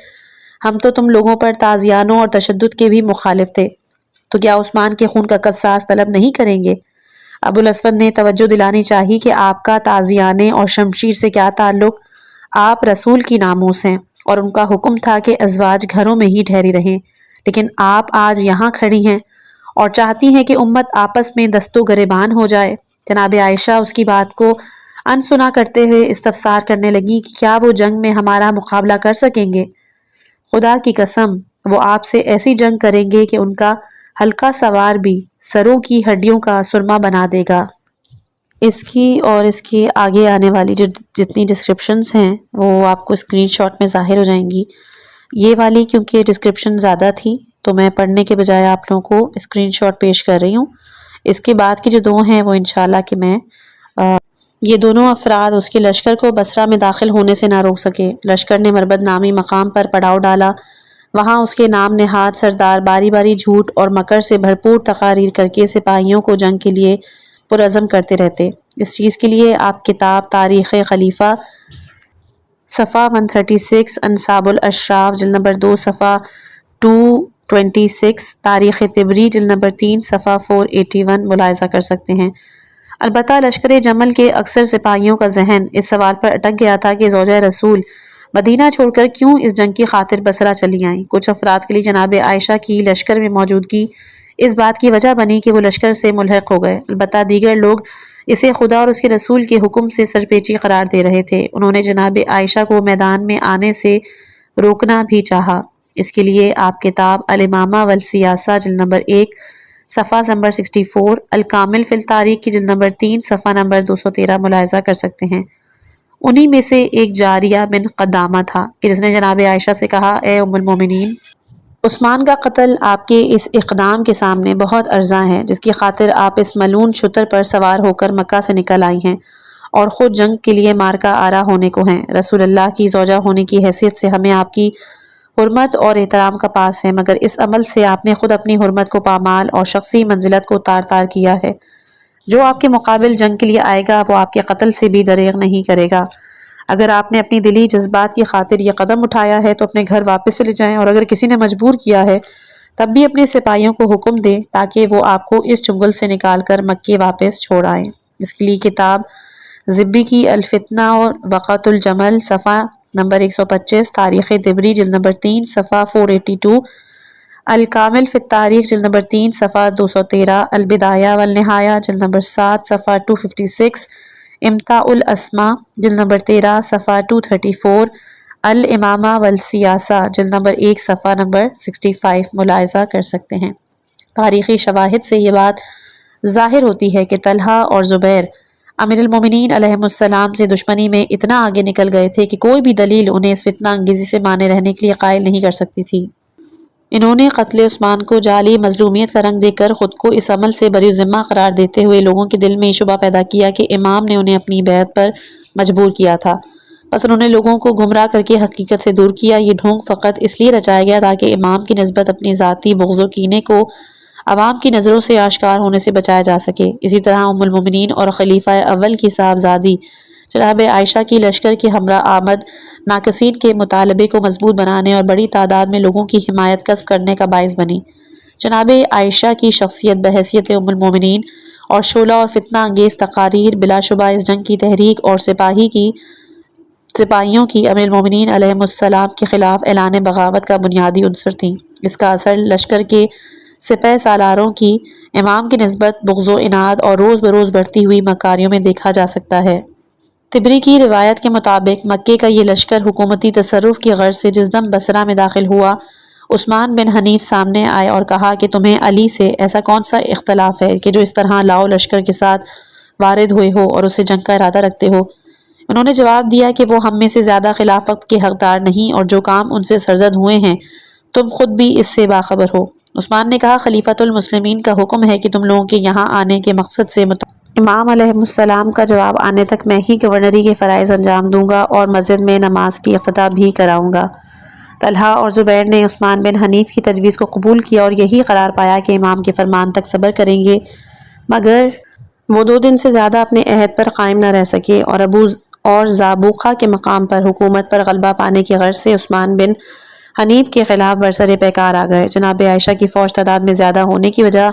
ہم تو تم لوگوں پر تعزیانوں اور تشدد کے بھی مخالف تھے، تو کیا عثمان کے خون کا قصاص طلب نہیں کریں گے؟ ابو الاسود نے توجہ دلانی چاہی کہ آپ کا تعزیانے اور شمشیر سے کیا تعلق، آپ رسول کی ناموس ہیں اور ان کا حکم تھا کہ ازواج گھروں میں ہی ٹھہری رہیں، لیکن آپ آج یہاں کھڑی ہیں اور چاہتی ہیں کہ امت آپس میں دست و گریبان ہو جائے۔ جناب عائشہ اس کی بات کو انسنا کرتے ہوئے استفسار کرنے لگی کہ کیا وہ جنگ میں ہمارا مقابلہ کر سکیں گے؟ خدا کی قسم وہ آپ سے ایسی جنگ کریں گے کہ ان کا ہلکا سوار بھی سروں کی ہڈیوں کا سرما بنا دے گا۔ اس کی اور اس کے آگے آنے والی جتنی ڈسکرپشنز ہیں وہ آپ کو اسکرین شاٹ میں ظاہر ہو جائیں گی۔ یہ والی کیونکہ ڈسکرپشن زیادہ تھی تو میں پڑھنے کے بجائے آپ لوگوں کو اسکرین شاٹ پیش کر رہی ہوں۔ اس کے بعد کی جو دو ہیں وہ انشاءاللہ کہ میں یہ دونوں افراد اس کے لشکر کو بصرہ میں داخل ہونے سے نہ روک سکے۔ لشکر نے مربد نامی مقام پر پڑاؤ ڈالا۔ وہاں اس کے نام نہاد سردار باری باری جھوٹ اور مکر سے بھرپور تقاریر کر کے سپاہیوں کو جنگ کے لیے پرعزم کرتے رہتے۔ اس چیز کے لیے آپ کتاب تاریخ خلیفہ صفحہ 136، انصاب الاشراف جلد نمبر 2 صفحہ 226، تاریخ طبری جلد نمبر 3 صفحہ 481 ملاحظہ کر سکتے ہیں۔ البتہ لشکر جمل کے اکثر سپاہیوں کا ذہن اس سوال پر اٹک گیا تھا کہ زوجہ رسول مدینہ چھوڑ کر کیوں اس جنگ کی خاطر بصرہ چلی آئیں۔ کچھ افراد کے لیے جناب عائشہ کی لشکر میں موجودگی اس بات کی وجہ بنی کہ وہ لشکر سے ملحق ہو گئے۔ البتہ دیگر لوگ اسے خدا اور اس کے رسول کے حکم سے سرپیچی قرار دے رہے تھے۔ انہوں نے جناب عائشہ کو میدان میں آنے سے روکنا بھی چاہا۔ اس کے لیے آپ کتاب الامامہ والسیاسہ جلد نمبر 1 صفحہ نمبر 64، الکامل فی التاریخ کی جلد نمبر 3 صفحہ نمبر 213 ملاحظہ کر سکتے ہیں۔ انہی میں سے ایک جاریہ بن قدامہ تھا کہ جس نے جناب عائشہ سے کہا، اے ام المومنین، عثمان کا قتل آپ کے اس اقدام کے سامنے بہت ارزاں ہے جس کی خاطر آپ اس ملعون شتر پر سوار ہو کر مکہ سے نکل آئی ہیں اور خود جنگ کے لیے مارکہ آرا ہونے کو ہیں۔ رسول اللہ کی زوجہ ہونے کی حیثیت سے ہمیں آپ کی حرمت اور احترام کا پاس ہے، مگر اس عمل سے آپ نے خود اپنی حرمت کو پامال اور شخصی منزلت کو تار تار کیا ہے۔ جو آپ کے مقابل جنگ کے لیے آئے گا وہ آپ کے قتل سے بھی دریغ نہیں کرے گا۔ اگر آپ نے اپنی دلی جذبات کی خاطر یہ قدم اٹھایا ہے تو اپنے گھر واپس چلے جائیں، اور اگر کسی نے مجبور کیا ہے تب بھی اپنے سپاہیوں کو حکم دیں تاکہ وہ آپ کو اس چنگل سے نکال کر مکے واپس چھوڑ آئیں۔ اس کے لیے کتاب زبی کی الفتنہ اور وقت الجمل صفحہ نمبر 125، تاریخ طبری جلد نمبر 3 صفحہ 482، الکامل فی التاریخ جلد نمبر 3 صفحہ 213، البدایہ والنہایہ جلد نمبر 7 صفحہ 256، امتاع الاسماء جلد نمبر 13 صفحہ 234، الامامہ والسیاسہ جلد نمبر 1 صفحہ نمبر 65 ملاحظہ کر سکتے ہیں۔ تاریخی شواہد سے یہ بات ظاہر ہوتی ہے کہ طلحہ اور زبیر امیر المومنین علیہم السلام سے دشمنی میں اتنا آگے نکل گئے تھے کہ کوئی بھی دلیل انہیں اس فتنہ انگیزی سے مانے رہنے کے لیے قائل نہیں کر سکتی تھی۔ انہوں نے قتل عثمان کو جعلی مظلومیت کا رنگ دے کر خود کو اس عمل سے بری ذمہ قرار دیتے ہوئے لوگوں کے دل میں یہ شبہ پیدا کیا کہ امام نے انہیں اپنی بیعت پر مجبور کیا تھا۔ بس انہوں نے لوگوں کو گمراہ کر کے حقیقت سے دور کیا۔ یہ ڈھونگ فقط اس لیے رچایا گیا تاکہ امام کی نسبت اپنی ذاتی بغض و کینے کو عوام کی نظروں سے آشکار ہونے سے بچایا جا سکے۔ اسی طرح ام المومنین اور خلیفہ اول کی صاحبزادی جناب عائشہ کی لشکر کے ہمراہ آمد ناقصین کے مطالبے کو مضبوط بنانے اور بڑی تعداد میں لوگوں کی حمایت کسب کرنے کا باعث بنی۔ جناب عائشہ کی شخصیت بحیثیت ام المومنین اور شعلہ اور فتنہ انگیز تقاریر بلا شبہ اس جنگ کی تحریک اور سپاہیوں کی امیر المومنین علیہ السلام کے خلاف اعلان بغاوت کا بنیادی عنصر تھیں۔ اس کا اثر لشکر کے سپہ سالاروں کی امام کی نسبت بغض و عناد اور روز بروز بڑھتی ہوئی مکاریوں میں دیکھا جا سکتا ہے۔ طبری کی روایت کے مطابق مکے کا یہ لشکر حکومتی تصرف کی غرض سے جس دم بصرہ میں داخل ہوا، عثمان بن حنیف سامنے آئے اور کہا کہ تمہیں علی سے ایسا کون سا اختلاف ہے کہ جو اس طرح لاؤ لشکر کے ساتھ وارد ہوئے ہو اور اسے جنگ کا ارادہ رکھتے ہو؟ انہوں نے جواب دیا کہ وہ ہم میں سے زیادہ خلافت کے حقدار نہیں، اور جو کام ان سے سرزد ہوئے ہیں تم خود بھی اس سے باخبر ہو۔ عثمان نے کہا، خلیفۃ المسلمین کا حکم ہے کہ تم لوگوں کے یہاں آنے کے مقصد سے امام علیہ السلام کا جواب آنے تک میں ہی گورنری کے فرائض انجام دوں گا اور مسجد میں نماز کی افتتاح بھی کراؤں گا۔ طلحہ اور زبیر نے عثمان بن حنیف کی تجویز کو قبول کیا اور یہی قرار پایا کہ امام کے فرمان تک صبر کریں گے، مگر وہ 2 دن سے زیادہ اپنے عہد پر قائم نہ رہ سکے اور زابوقہ کے مقام پر حکومت پر غلبہ پانے کی غرض سے عثمان بن حنیف کے خلاف برسر پیکار آ گئے۔ جناب عائشہ کی فوج تعداد میں زیادہ ہونے کی وجہ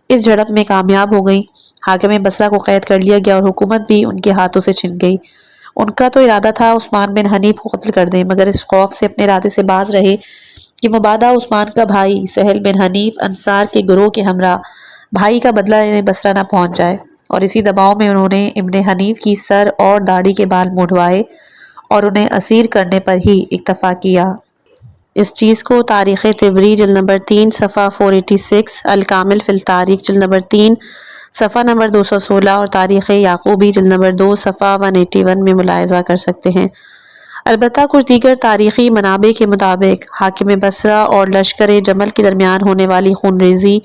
اس جھڑپ میں کامیاب ہو گئی۔ حاکم بصرہ کو قید کر لیا گیا اور حکومت بھی ان کے ہاتھوں سے چھن گئی۔ ان کا تو ارادہ تھا عثمان بن حنیف کو قتل کر دیں، مگر اس خوف سے اپنے ارادے سے باز رہے کہ مبادہ عثمان کا بھائی سہل بن حنیف انصار کے گروہ کے ہمراہ بھائی کا بدلہ لینے بصرہ نہ پہنچ جائے، اور اسی دباؤ میں انہوں نے ابن حنیف کی سر اور داڑھی کے بال منڈوائے اور انہیں اسیر کرنے پر ہی اکتفا کیا۔ اس چیز کو تاریخ طبری جلد نمبر 3 صفحہ 486، الکامل فی التاریخ جلد نمبر 3 صفحہ نمبر 216 اور تاریخ یعقوبی جلد نمبر 2 صفحہ 181 میں ملاحظہ کر سکتے ہیں۔ البتہ کچھ دیگر تاریخی منابع کے مطابق حاکم بصرہ اور لشکر جمل کے درمیان ہونے والی خون ریزی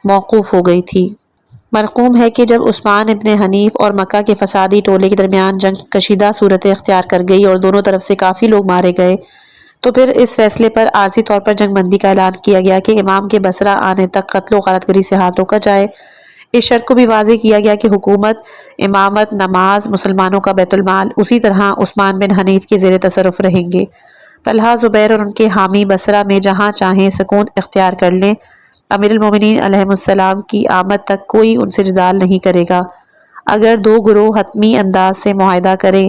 موقوف ہو گئی تھی۔ مرقوم ہے کہ جب عثمان ابن حنیف اور مکہ کے فسادی ٹولے کے درمیان جنگ کشیدہ صورت اختیار کر گئی اور دونوں طرف سے کافی لوگ مارے گئے، تو پھر اس فیصلے پر عارضی طور پر جنگ بندی کا اعلان کیا گیا کہ امام کے بصرہ آنے تک قتل و غارت گری سے ہاتھ روکا جائے۔ اس شرط کو بھی واضح کیا گیا کہ حکومت، امامت، نماز، مسلمانوں کا بیت المال اسی طرح عثمان بن حنیف کے زیر تصرف رہیں گے۔ طلحہ، زبیر اور ان کے حامی بصرہ میں جہاں چاہیں سکون اختیار کر لیں، امیر المومنین علیہ السلام کی آمد تک کوئی ان سے جدال نہیں کرے گا۔ اگر دو گروہ حتمی انداز سے معاہدہ کریں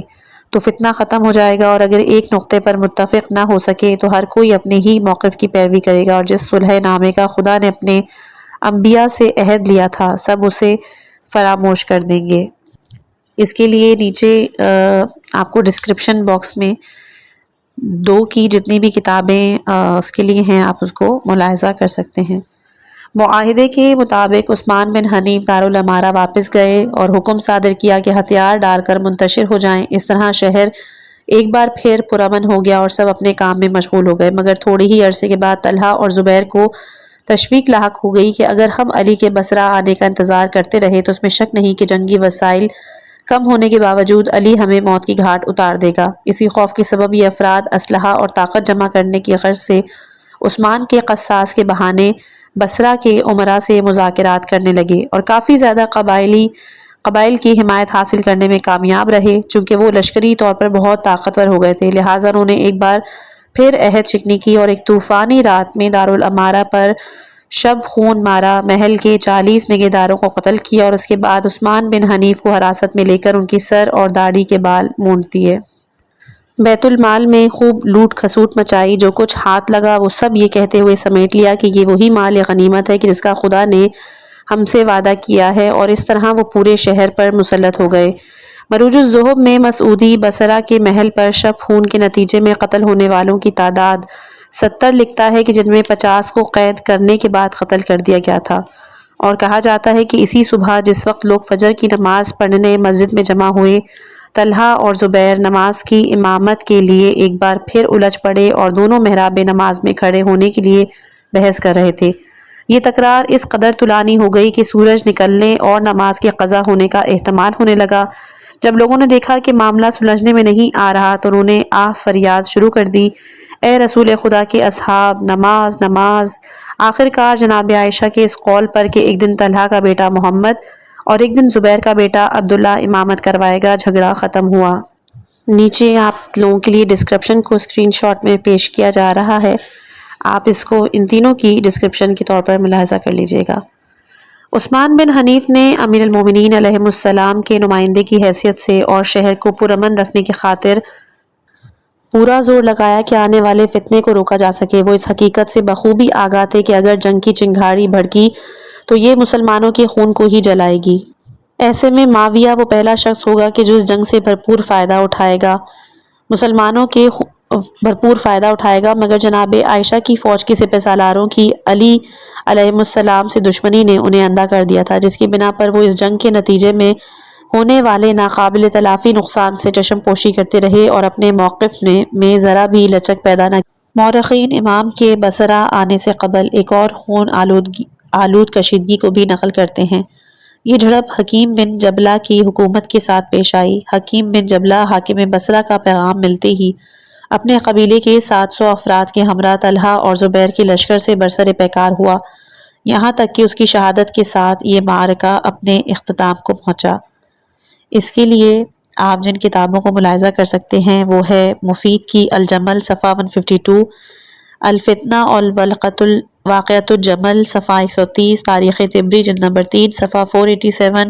تو فتنہ ختم ہو جائے گا، اور اگر ایک نقطے پر متفق نہ ہو سکے تو ہر کوئی اپنے ہی موقف کی پیروی کرے گا، اور جس صلح نامے کا خدا نے اپنے انبیاء سے عہد لیا تھا سب اسے فراموش کر دیں گے۔ اس کے لیے نیچے آپ کو ڈسکرپشن باکس میں 2 کی جتنی بھی کتابیں اس کے لیے ہیں، آپ اس کو ملاحظہ کر سکتے ہیں۔ معاہدے کے مطابق عثمان بن حنیف دارالامارہ واپس گئے اور حکم صادر کیا کہ ہتھیار ڈال کر منتشر ہو جائیں۔ اس طرح شہر ایک بار پھر پرامن ہو گیا اور سب اپنے کام میں مشغول ہو گئے، مگر تھوڑے ہی عرصے کے بعد طلحہ اور زبیر کو تشویق لاحق ہو گئی کہ اگر ہم علی کے بصرہ آنے کا انتظار کرتے رہے تو اس میں شک نہیں کہ جنگی وسائل کم ہونے کے باوجود علی ہمیں موت کی گھاٹ اتار دے گا۔ اسی خوف کے سبب یہ افراد اسلحہ اور طاقت جمع کرنے کی غرض سے عثمان کے قصاص کے بہانے بصرہ کے امراء سے مذاکرات کرنے لگے اور کافی زیادہ قبائل کی حمایت حاصل کرنے میں کامیاب رہے۔ چونکہ وہ لشکری طور پر بہت طاقتور ہو گئے تھے، لہٰذا انہوں نے ایک بار پھر عہد شکنی کی اور ایک طوفانی رات میں دارالامارہ پر شب خون مارا، محل کے 40 نگہداروں کو قتل کیا اور اس کے بعد عثمان بن حنیف کو حراست میں لے کر ان کی سر اور داڑھی کے بال مونڈ دیے۔ بیت المال میں خوب لوٹ کھسوٹ مچائی، جو کچھ ہاتھ لگا وہ سب یہ کہتے ہوئے سمیٹ لیا کہ یہ وہی مال غنیمت ہے کہ جس کا خدا نے ہم سے وعدہ کیا ہے، اور اس طرح وہ پورے شہر پر مسلط ہو گئے۔ مروج الزہب میں مسعودی بصرہ کے محل پر شب خون کے نتیجے میں قتل ہونے والوں کی تعداد 70 لکھتا ہے کہ جن میں 50 کو قید کرنے کے بعد قتل کر دیا گیا تھا، اور کہا جاتا ہے کہ اسی صبح جس وقت لوگ فجر کی نماز پڑھنے مسجد میں جمع ہوئے، طلحہ اور زبیر نماز کی امامت کے لیے ایک بار پھر الجھ پڑے اور دونوں محراب نماز میں کھڑے ہونے کے لیے بحث کر رہے تھے۔ یہ تکرار اس قدر طولانی ہو گئی کہ سورج نکلنے اور نماز کے قضا ہونے کا احتمال ہونے لگا۔ جب لوگوں نے دیکھا کہ معاملہ سلجھنے میں نہیں آ رہا تو انہوں نے آہ فریاد شروع کر دی، اے رسول خدا کے اصحاب، نماز نماز! آخر کار جناب عائشہ کے اس قول پر کہ ایک دن طلحہ کا بیٹا محمد اور ایک دن زبیر کا بیٹا عبداللہ امامت کروائے گا، جھگڑا ختم ہوا۔ نیچے آپ لوگوں کے لیے ڈسکرپشن کو اسکرین شاٹ میں پیش کیا جا رہا ہے، آپ اس کو ان تینوں کی ڈسکرپشن کے طور پر ملاحظہ کر لیجئے گا۔ عثمان بن حنیف نے امیر المومنین علیہ السلام کے نمائندے کی حیثیت سے اور شہر کو پرامن رکھنے کی خاطر پورا زور لگایا کہ آنے والے فتنے کو روکا جا سکے۔ وہ اس حقیقت سے بخوبی آگاہ تھے کہ اگر جنگ کی چنگھاڑی بھڑکی تو یہ مسلمانوں کے خون کو ہی جلائے گی۔ ایسے میں معاویہ وہ پہلا شخص ہوگا کہ جو اس جنگ سے بھرپور فائدہ اٹھائے گا، مسلمانوں کے بھرپور فائدہ اٹھائے گا، مگر جناب عائشہ کی فوج کے سپہ سالاروں کی علی علیہ السلام سے دشمنی نے انہیں اندھا کر دیا تھا، جس کی بنا پر وہ اس جنگ کے نتیجے میں ہونے والے ناقابل تلافی نقصان سے چشم پوشی کرتے رہے اور اپنے موقف میں ذرا بھی لچک پیدا نہ کی۔ مورخین امام کے بصرہ آنے سے قبل ایک اور خون آلود کشیدگی کو بھی نقل کرتے ہیں۔ یہ جھڑپ حکیم بن جبلہ کی حکومت کے ساتھ پیش آئی۔ حکیم بن جبلہ حاکم بصرہ کا پیغام ملتے ہی اپنے قبیلے کے 700 افراد کے ہمراہ طلحہ اور زبیر کے لشکر سے برسر پیکار ہوا، یہاں تک کہ اس کی شہادت کے ساتھ یہ معرکہ اپنے اختتام کو پہنچا۔ اس کے لیے آپ جن کتابوں کو ملاحظہ کر سکتے ہیں وہ ہے مفید کی الجمل صفحہ 152، الفتنہ واقعۃ الجمل صفحہ 130، تاریخ طبری جلد نمبر 3 صفحہ 487،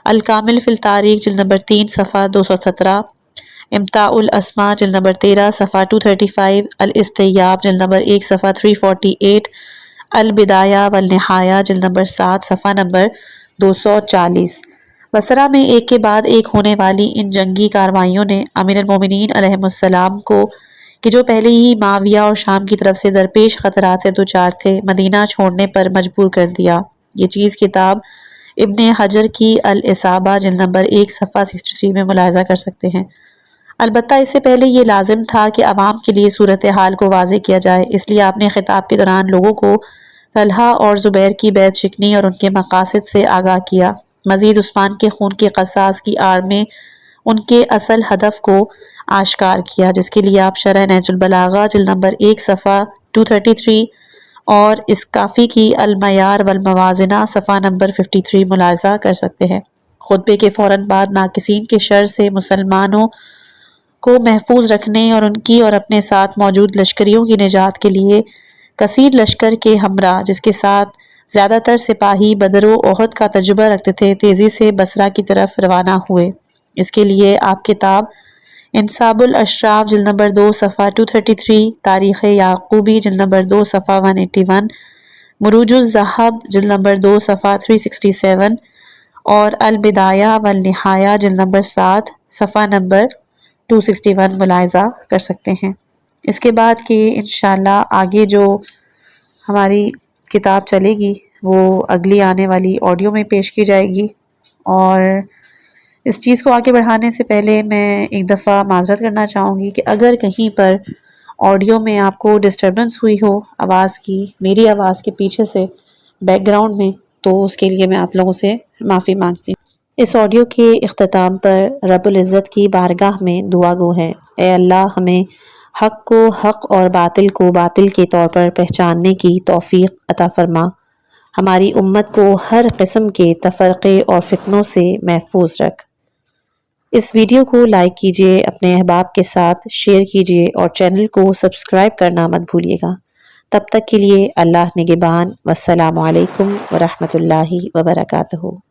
الکامل فی التاریخ جلد نمبر 3 صفحہ 217، امتاع الاسماء جلد نمبر 13 صفحہ 235، الاستیاب جلد نمبر 1 صفحہ 348، البدایہ والنہایہ جلد نمبر 7 صفحہ نمبر 240۔ بصرہ میں ایک کے بعد ایک ہونے والی ان جنگی کارروائیوں نے امیر المومنین علیہ السلام کو کہ جو پہلے ہی معاویہ اور شام کی طرف سے درپیش خطرات سے دوچار تھے مدینہ چھوڑنے پر مجبور کر دیا۔ یہ چیز کتاب ابن حجر کی الاصابہ جلد نمبر 1 صفحہ 63 میں ملاحظہ کر سکتے ہیں۔ البتہ اس سے پہلے یہ لازم تھا کہ عوام کے لیے صورتحال کو واضح کیا جائے، اس لیے آپ نے خطاب کے دوران لوگوں کو طلحہ اور زبیر کی بیعت شکنی اور ان کے مقاصد سے آگاہ کیا۔ مزید عثمان کے خون کے قصاص کی آڑ میں ان کے اصل ہدف کو آشکار کیا، جس کے لیے آپ شرح نہج البلاغہ جلد نمبر 1 صفحہ 233 اور اسکافی کی المعیار والموازنہ صفحہ نمبر 53 ملاحظہ کر سکتے ہیں۔ خطبے کے فوراً بعد ناقصین کے شر سے مسلمانوں کو محفوظ رکھنے اور ان کی اور اپنے ساتھ موجود لشکریوں کی نجات کے لیے کثیر لشکر کے ہمراہ، جس کے ساتھ زیادہ تر سپاہی بدر و احد کا تجربہ رکھتے تھے، تیزی سے بصرہ کی طرف روانہ ہوئے۔ اس کے لیے آپ کتاب انصاب الاشراف جلد نمبر 2 صفحہ 233، تاریخ یعقوبی جلد نمبر 2 صفحہ 181، مروج الذہب جلد نمبر 2 صفحہ 367 اور البدایہ والنہایہ جلد نمبر 7 صفحہ نمبر 261 ملاحظہ کر سکتے ہیں۔ اس کے بعد کہ انشاءاللہ آگے جو ہماری کتاب چلے گی وہ اگلی آنے والی آڈیو میں پیش کی جائے گی، اور اس چیز کو آگے بڑھانے سے پہلے میں ایک دفعہ معذرت کرنا چاہوں گی کہ اگر کہیں پر آڈیو میں آپ کو ڈسٹربنس ہوئی ہو آواز کی، میری آواز کے پیچھے سے بیک گراؤنڈ میں، تو اس کے لیے میں آپ لوگوں سے معافی مانگتی ہوں۔ اس آڈیو کے اختتام پر رب العزت کی بارگاہ میں دعا گو ہے، اے اللہ ہمیں حق کو حق اور باطل کو باطل کے طور پر پہچاننے کی توفیق عطا فرما، ہماری امت کو ہر قسم کے تفرقے اور فتنوں سے محفوظ رکھ۔ اس ویڈیو کو لائک کیجئے، اپنے احباب کے ساتھ شیئر کیجئے اور چینل کو سبسکرائب کرنا مت بھولیے گا۔ تب تک کے لیے اللہ نگہبان، والسلام علیکم ورحمۃ اللہ وبرکاتہ۔